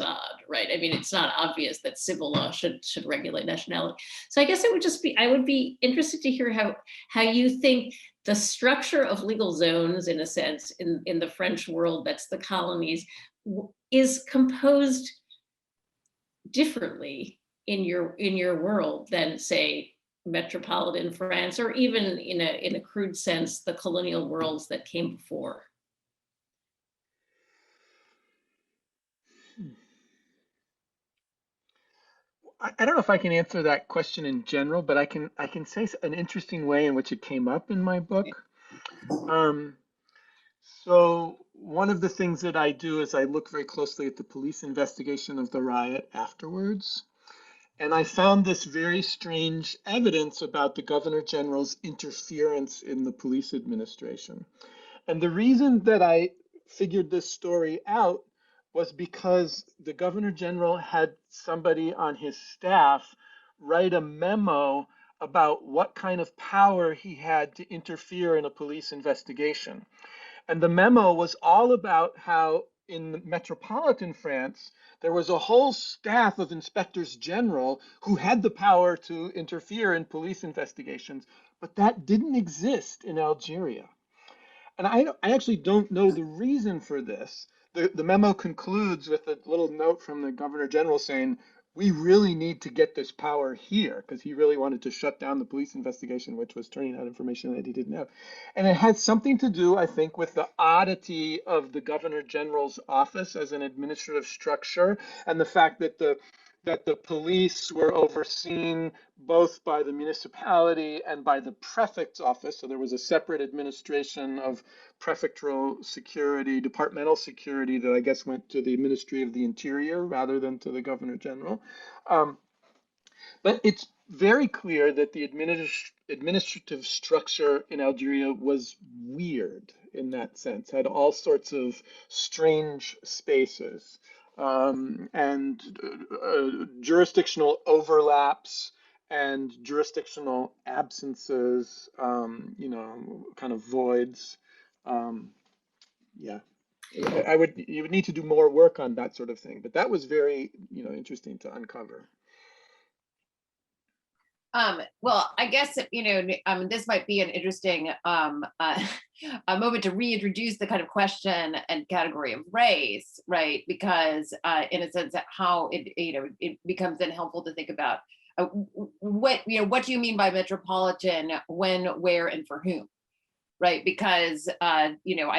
odd, right? I mean, it's not obvious that civil law should regulate nationality. So I guess it would just be, I would be interested to hear how you think the structure of legal zones, in a sense, in the French world, that's the colonies, is composed differently in your world than, say, metropolitan France, or even in a crude sense, the colonial worlds that came before. I don't know if I can answer that question in general, but I can say an interesting way in which it came up in my book. So one of the things that I do is I look very closely at the police investigation of the riot afterwards. And I found this very strange evidence about the Governor General's interference in the police administration. And the reason that I figured this story out was because the Governor General had somebody on his staff write a memo about what kind of power he had to interfere in a police investigation. And the memo was all about how in metropolitan France, there was a whole staff of inspectors general who had the power to interfere in police investigations, but that didn't exist in Algeria. And I actually don't know the reason for this. The memo concludes with a little note from the Governor General saying, we really need to get this power here, because he really wanted to shut down the police investigation, which was turning out information that he didn't have. And it had something to do, I think, with the oddity of the Governor General's office as an administrative structure, and the fact that the police were overseen both by the municipality and by the prefect's office. So there was a separate administration of prefectural security, departmental security, that I guess went to the Ministry of the Interior rather than to the Governor General. But it's very clear that the administrative structure in Algeria was weird in that sense, had all sorts of strange spaces. And jurisdictional overlaps and jurisdictional absences, kind of voids. Yeah, you would need to do more work on that sort of thing, but that was very, interesting to uncover. Well, I guess, this might be an interesting a moment to reintroduce the kind of question and category of race, right? Because in a sense, how it becomes then helpful to think about what do you mean by metropolitan, when, where, and for whom, right? Because I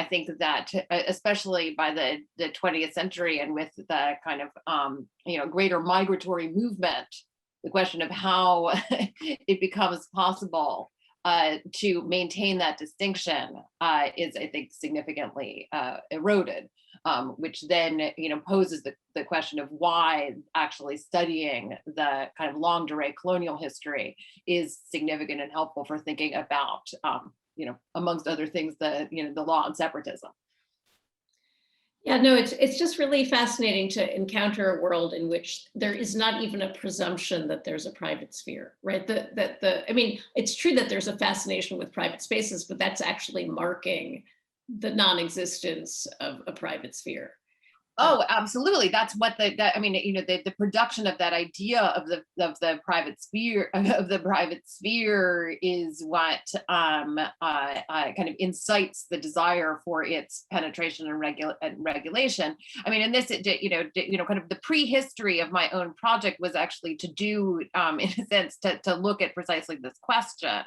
think that especially by the 20th century, and with the kind of greater migratory movement, the question of how it becomes possible to maintain that distinction is, I think, significantly eroded, which then poses the question of why actually studying the kind of longue durée colonial history is significant and helpful for thinking about, amongst other things, the law on separatism. Yeah, no, it's just really fascinating to encounter a world in which there is not even a presumption that there's a private sphere, right? I mean, it's true that there's a fascination with private spaces, but that's actually marking the non-existence of a private sphere. Oh, absolutely. That's what the production of that idea of the private sphere is what kind of incites the desire for its penetration and regulation. I mean, and this, kind of the prehistory of my own project was actually to do, in a sense, to look at precisely this question,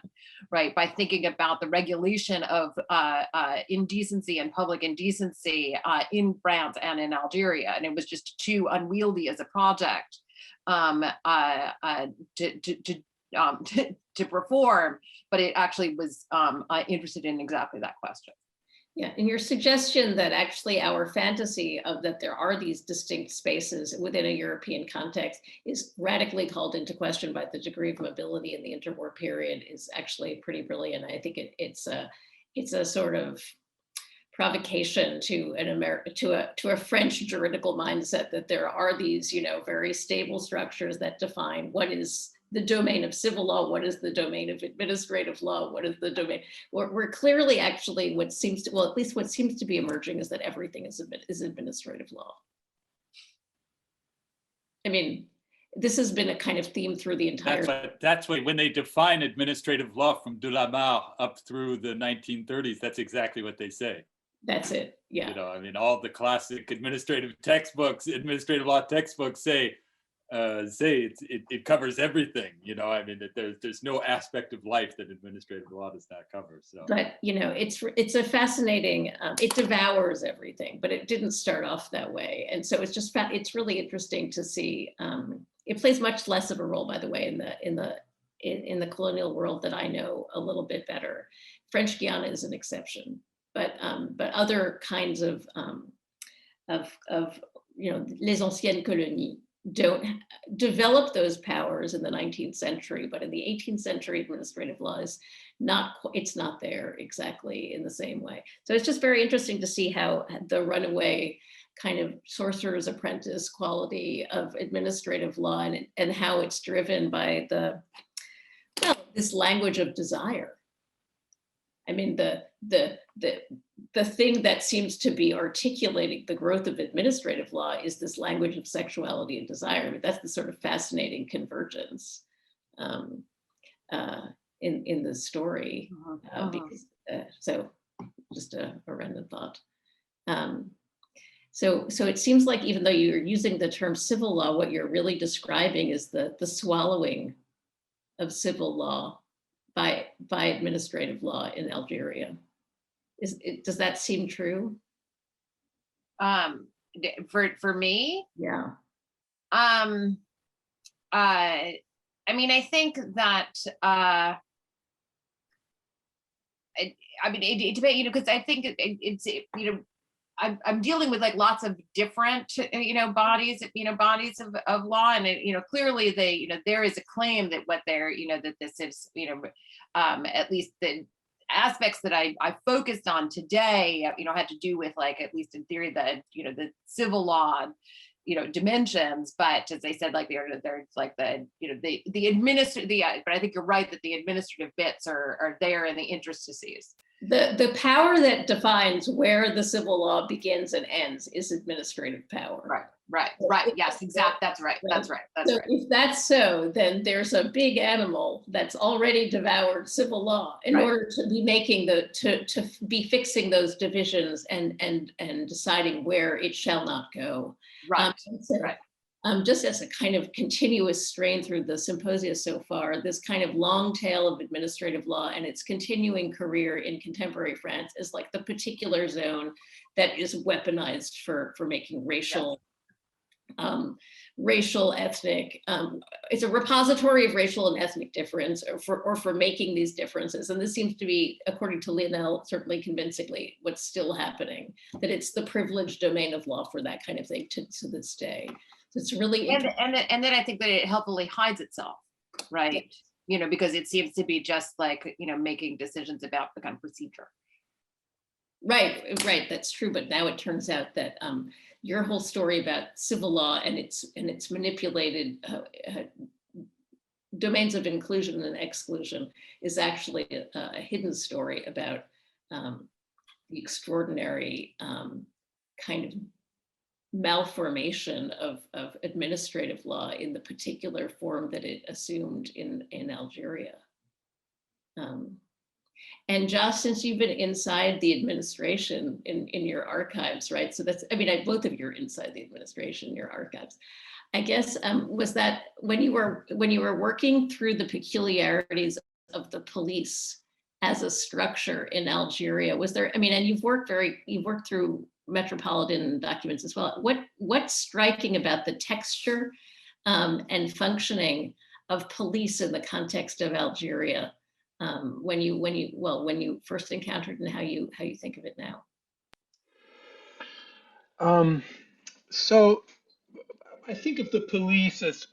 right? By thinking about the regulation of indecency and public indecency in France and in Algeria, and it was just too unwieldy as a project to perform, but it actually was interested in exactly that question. Yeah, and your suggestion that actually our fantasy of that there are these distinct spaces within a European context is radically called into question by the degree of mobility in the interwar period is actually pretty brilliant. I think it's a sort of provocation to a French juridical mindset that there are these, very stable structures that define what is the domain of civil law, what is the domain of administrative law, what is the domain. We're clearly actually what seems to be emerging is that everything is administrative law. I mean, this has been a kind of theme through the entire. That's why when they define administrative law from de la Mare up through the 1930s, that's exactly what they say. That's it. Yeah. All the classic administrative law textbooks say it covers everything. That there's no aspect of life that administrative law does not cover. So, but it's a fascinating. It devours everything, but it didn't start off that way, and so it's really interesting to see. It plays much less of a role, by the way, in the colonial world that I know a little bit better. French Guiana is an exception, but other kinds of les anciennes colonies don't develop those powers in the 19th century, but in the 18th century, administrative law is it's not there exactly in the same way. So it's just very interesting to see how the runaway kind of sorcerer's apprentice quality of administrative law and how it's driven by this language of desire. I mean, the thing that seems to be articulating the growth of administrative law is this language of sexuality and desire. I mean, that's the sort of fascinating convergence in the story. Because, so just a random thought. So it seems like even though you're using the term civil law, what you're really describing is the swallowing of civil law by administrative law in Algeria. Does that seem true? For me? Yeah. I mean, I think that it depends, because I think it's I'm dealing with like lots of different bodies of law, and clearly there is a claim that what they're that this is at least the aspects that I focused on today had to do with, like, at least in theory, the civil law dimensions, but as I said, like there's like but I think you're right that the administrative bits are there in the interstices. The power that defines where the civil law begins and ends is administrative power. Right. Yes, exactly. That's right. So if that's so, then there's a big animal that's already devoured civil law in order to be making to be fixing those divisions and deciding where it shall not go. Right. Just as a kind of continuous strain through the symposia so far, this kind of long tail of administrative law and its continuing career in contemporary France is like the particular zone that is weaponized for making racial, ethnic. It's a repository of racial and ethnic difference, or for making these differences. And this seems to be, according to Lionel, certainly convincingly what's still happening, that it's the privileged domain of law for that kind of thing to this day. So it's really and then I think that it helpfully hides itself, right? Because it seems to be just like making decisions about the kind of procedure. Right. That's true. But now it turns out that your whole story about civil law and its manipulated domains of inclusion and exclusion is actually a hidden story about the extraordinary kind of malformation of administrative law in the particular form that it assumed in Algeria. And Josh, since you've been inside the administration in your archives, right? So that's, both of you are inside the administration, your archives. I guess, was that when you were working through the peculiarities of the police as a structure in Algeria, was there, and you've worked through metropolitan documents as well. What's striking about the texture and functioning of police in the context of Algeria when you first encountered, and how you think of it now? So I think of the police as,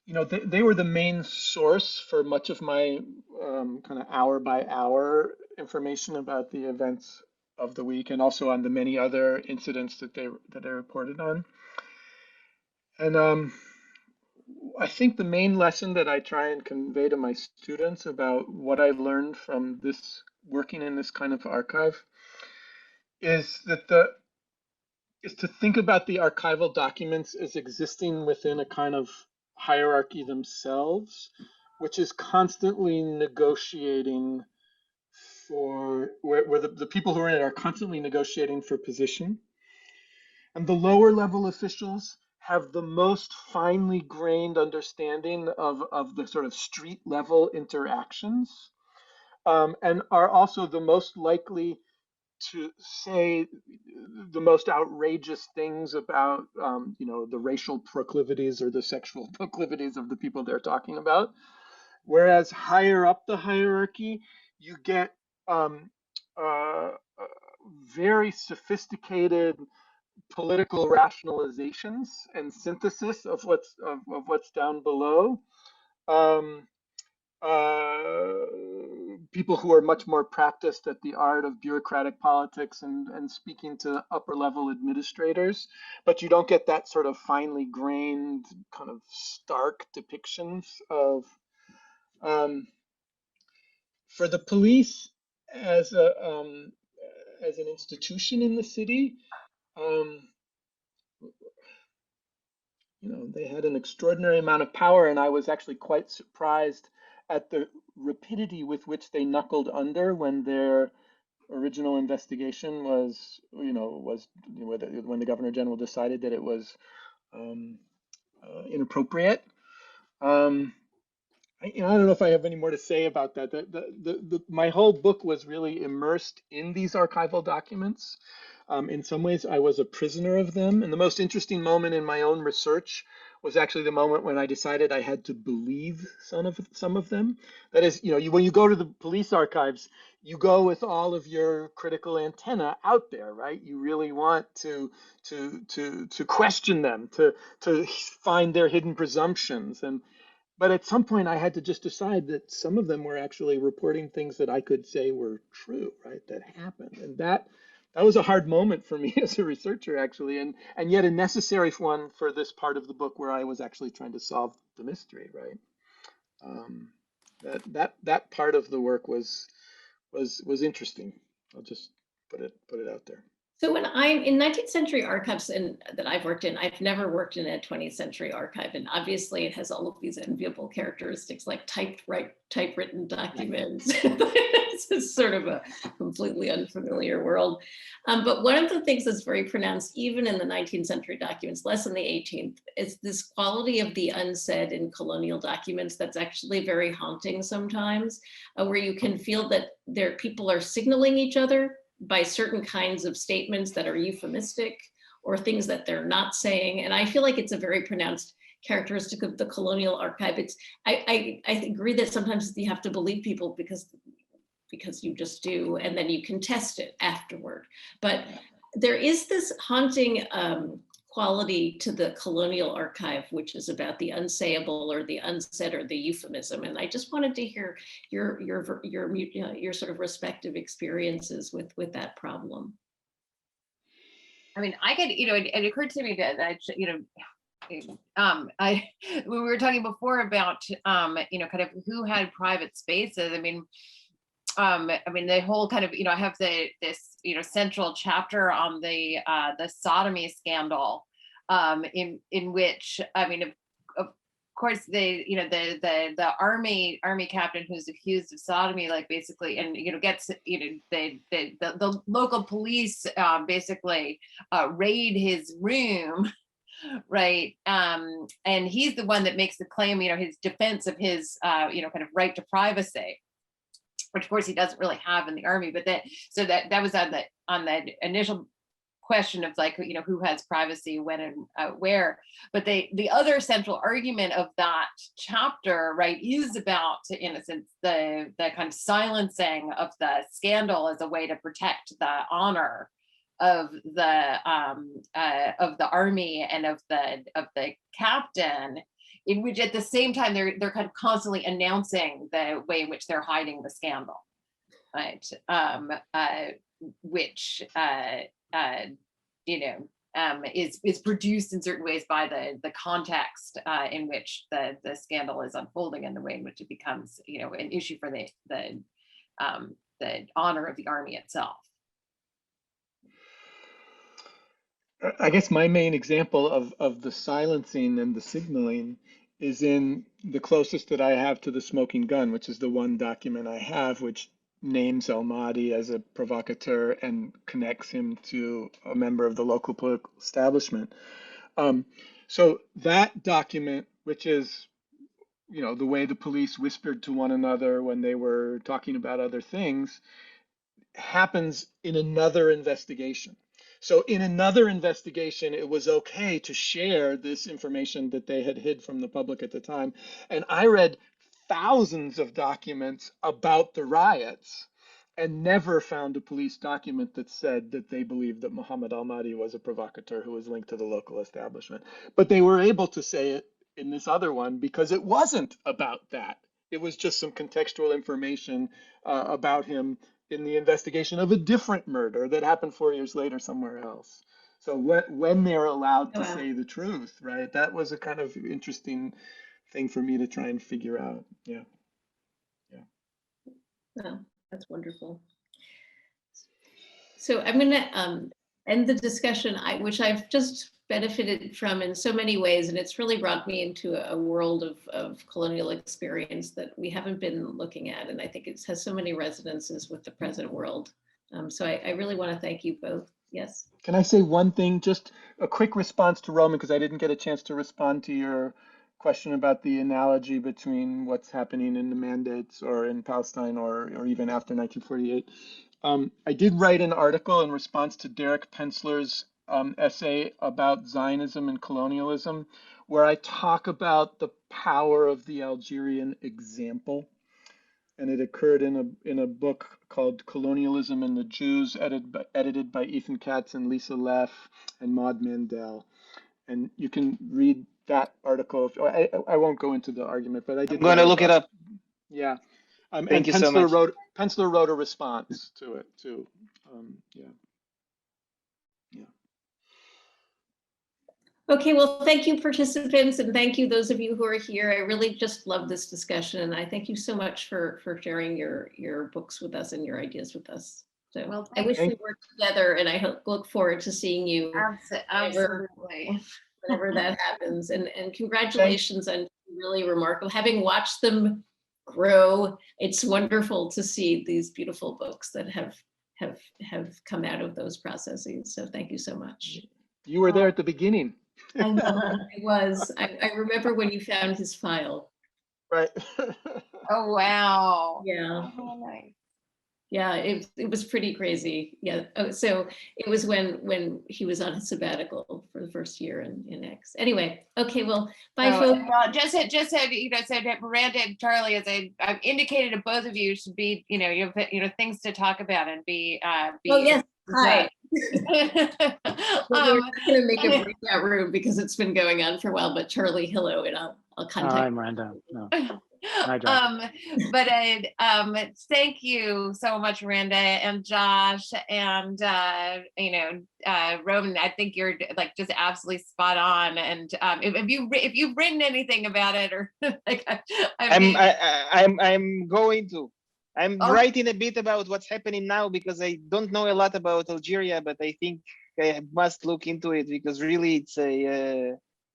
they were the main source for much of my kind of hour by hour information about the events of the week, and also on the many other incidents that they reported on. And I think the main lesson that I try and convey to my students about what I learned from this working in this kind of archive is to think about the archival documents as existing within a kind of hierarchy themselves, which is constantly negotiating for where the people who are in it are constantly negotiating for position. And the lower level officials have the most finely grained understanding of the sort of street level interactions, and are also the most likely to say the most outrageous things about, the racial proclivities or the sexual proclivities of the people they're talking about. Whereas higher up the hierarchy, you get very sophisticated political rationalizations and synthesis of what's down below. Um, People who are much more practiced at the art of bureaucratic politics and speaking to upper level administrators, but you don't get that sort of finely grained kind of stark depictions of for the police as as an institution in the city. They had an extraordinary amount of power, and I was actually quite surprised at the rapidity with which they knuckled under when their original investigation when the governor general decided that it was inappropriate. I don't know if I have any more to say about that. My whole book was really immersed in these archival documents. In some ways, I was a prisoner of them. And the most interesting moment in my own research was actually the moment when I decided I had to believe some of them. That is, when you go to the police archives, you go with all of your critical antenna out there, right? You really want to question them, to find their hidden presumptions. But at some point, I had to just decide that some of them were actually reporting things that I could say were true, right? That happened, and that was a hard moment for me as a researcher, actually, and yet a necessary one for this part of the book where I was actually trying to solve the mystery, right? That part of the work was interesting. I'll just put it out there. So when I'm in 19th century archives that I've worked in, I've never worked in a 20th century archive. And obviously it has all of these enviable characteristics like typewritten documents. It's sort of a completely unfamiliar world. But one of the things that's very pronounced, even in the 19th century documents, less in the 18th, is this quality of the unsaid in colonial documents that's actually very haunting sometimes, where you can feel that people are signaling each other by certain kinds of statements that are euphemistic or things that they're not saying. And I feel like it's a very pronounced characteristic of the colonial archive. I agree that sometimes you have to believe people because you just do, and then you can test it afterward. But there is this haunting quality to the colonial archive, which is about the unsayable or the unsaid or the euphemism. And I just wanted to hear your sort of respective experiences with that problem. I mean, it occurred to me that we were talking before about kind of who had private spaces. I mean, the whole kind of, I have this central chapter on the sodomy scandal, in which, I mean, of course, the army captain who's accused of sodomy, like basically, and gets the local police basically raid his room. Right. And he's the one that makes the claim, his defense of his kind of right to privacy, which of course he doesn't really have in the army. But that was on the initial question of like, who has privacy when and where. But the other central argument of that chapter, right, is about, in a sense, the kind of silencing of the scandal as a way to protect the honor army and of the captain, in which at the same time they're kind of constantly announcing the way in which they're hiding the scandal, right? Which is produced in certain ways by the context in which the scandal is unfolding, and the way in which it becomes, an issue for the honor of the army itself. I guess my main example of the silencing and the signaling is in the closest that I have to the smoking gun, which is the one document I have, which names El Maadi as a provocateur and connects him to a member of the local political establishment. So that document, which is, the way the police whispered to one another when they were talking about other things, happens in another investigation. So in another investigation, it was okay to share this information that they had hid from the public at the time. And I read thousands of documents about the riots and never found a police document that said that they believed that Mohamed El Maadi was a provocateur who was linked to the local establishment. But they were able to say it in this other one because it wasn't about that. It was just some contextual information about him in the investigation of a different murder that happened 4 years later somewhere else. So when they're allowed to say the truth, right? That was a kind of interesting thing for me to try and figure out. Yeah. Oh, that's wonderful. So I'm going to end the discussion, which I've just benefited from in so many ways, and it's really brought me into a world of colonial experience that we haven't been looking at, and I think it has so many resonances with the present world. So I really want to thank you both. Yes. Can I say one thing, just a quick response to Roman, because I didn't get a chance to respond to your question about the analogy between what's happening in the mandates or in Palestine or even after 1948. I did write an article in response to Derek Pensler's essay about Zionism and colonialism, where I talk about the power of the Algerian example. And it occurred in a book called Colonialism and the Jews, edited by Ethan Katz and Lisa Leff and Maud Mandel. And you can read that article. I won't go into the argument, but I did. I'm going to look it up. Yeah. Thank you so much. Pensler wrote a response to it too. Yeah. Okay, well, thank you, participants, and thank you, those of you who are here. I really just love this discussion, and I thank you so much for sharing your books with us and your ideas with us. So well, I wish we worked together, and I look forward to seeing you. Absolutely. Whenever that happens, and congratulations on really remarkable. Having watched them grow, it's wonderful to see these beautiful books that have come out of those processes. So thank you so much. You were there at the beginning. I know, I was. I remember when you found his file. Right. Oh, wow. Yeah. Oh, nice. Yeah, it was pretty crazy. Yeah. Oh, so it was when he was on his sabbatical for the first year in X. Anyway, okay, well, bye, folks. Well, just said Miranda and Charlie, as I've indicated to both of you, should be you have things to talk about and be. Oh yes. Hi. We're not going to make a breakout room because it's been going on for a while. But Charlie, hello, and I'll contact. Hi, Miranda. No. Hi, But thank you so much, Miranda and Josh, and Roman. I think you're just absolutely spot on. And if you've written anything about it, or I'm going to. I'm writing a bit about what's happening now because I don't know a lot about Algeria, but I think I must look into it because really it's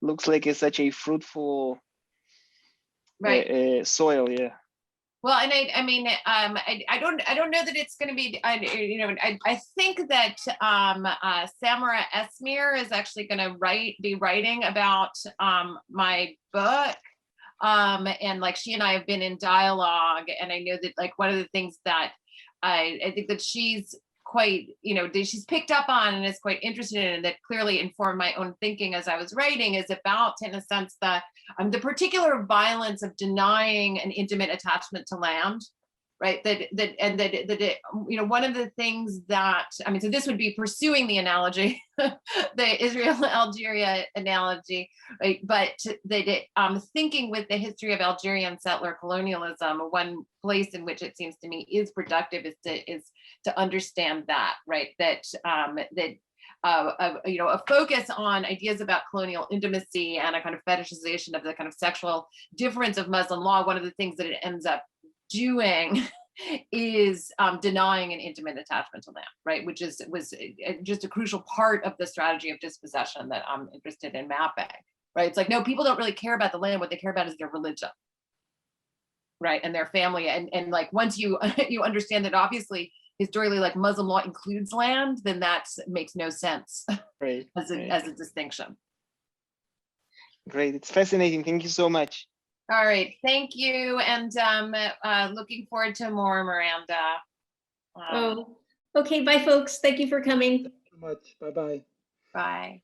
looks like it's such a fruitful soil. Yeah. Well, and I don't know that it's going to be. I think that Samara Esmir is actually going to be writing about my book. And she and I have been in dialogue, and I know that one of the things that I think that she's quite, she's picked up on and is quite interested in, and that clearly informed my own thinking as I was writing, is about, in a sense, the particular violence of denying an intimate attachment to land, right? One of the things that, so this would be pursuing the analogy, the Israel-Algeria analogy, right? But thinking with the history of Algerian settler colonialism, one place in which it seems to me is productive is to understand that, right? A focus on ideas about colonial intimacy and a kind of fetishization of the kind of sexual difference of Muslim law. One of the things that it ends up doing is denying an intimate attachment to land, right? Which was just a crucial part of the strategy of dispossession that I'm interested in mapping, right? It's like, no, people don't really care about the land. What they care about is their religion, right? And their family. And like, once you understand that obviously historically, like, Muslim law includes land, then that makes no sense, Right. as a distinction. Great, it's fascinating. Thank you so much. All right, thank you, and looking forward to more, Miranda. Okay, bye folks. Thank you for coming. Thank you so much. Bye-bye. Bye.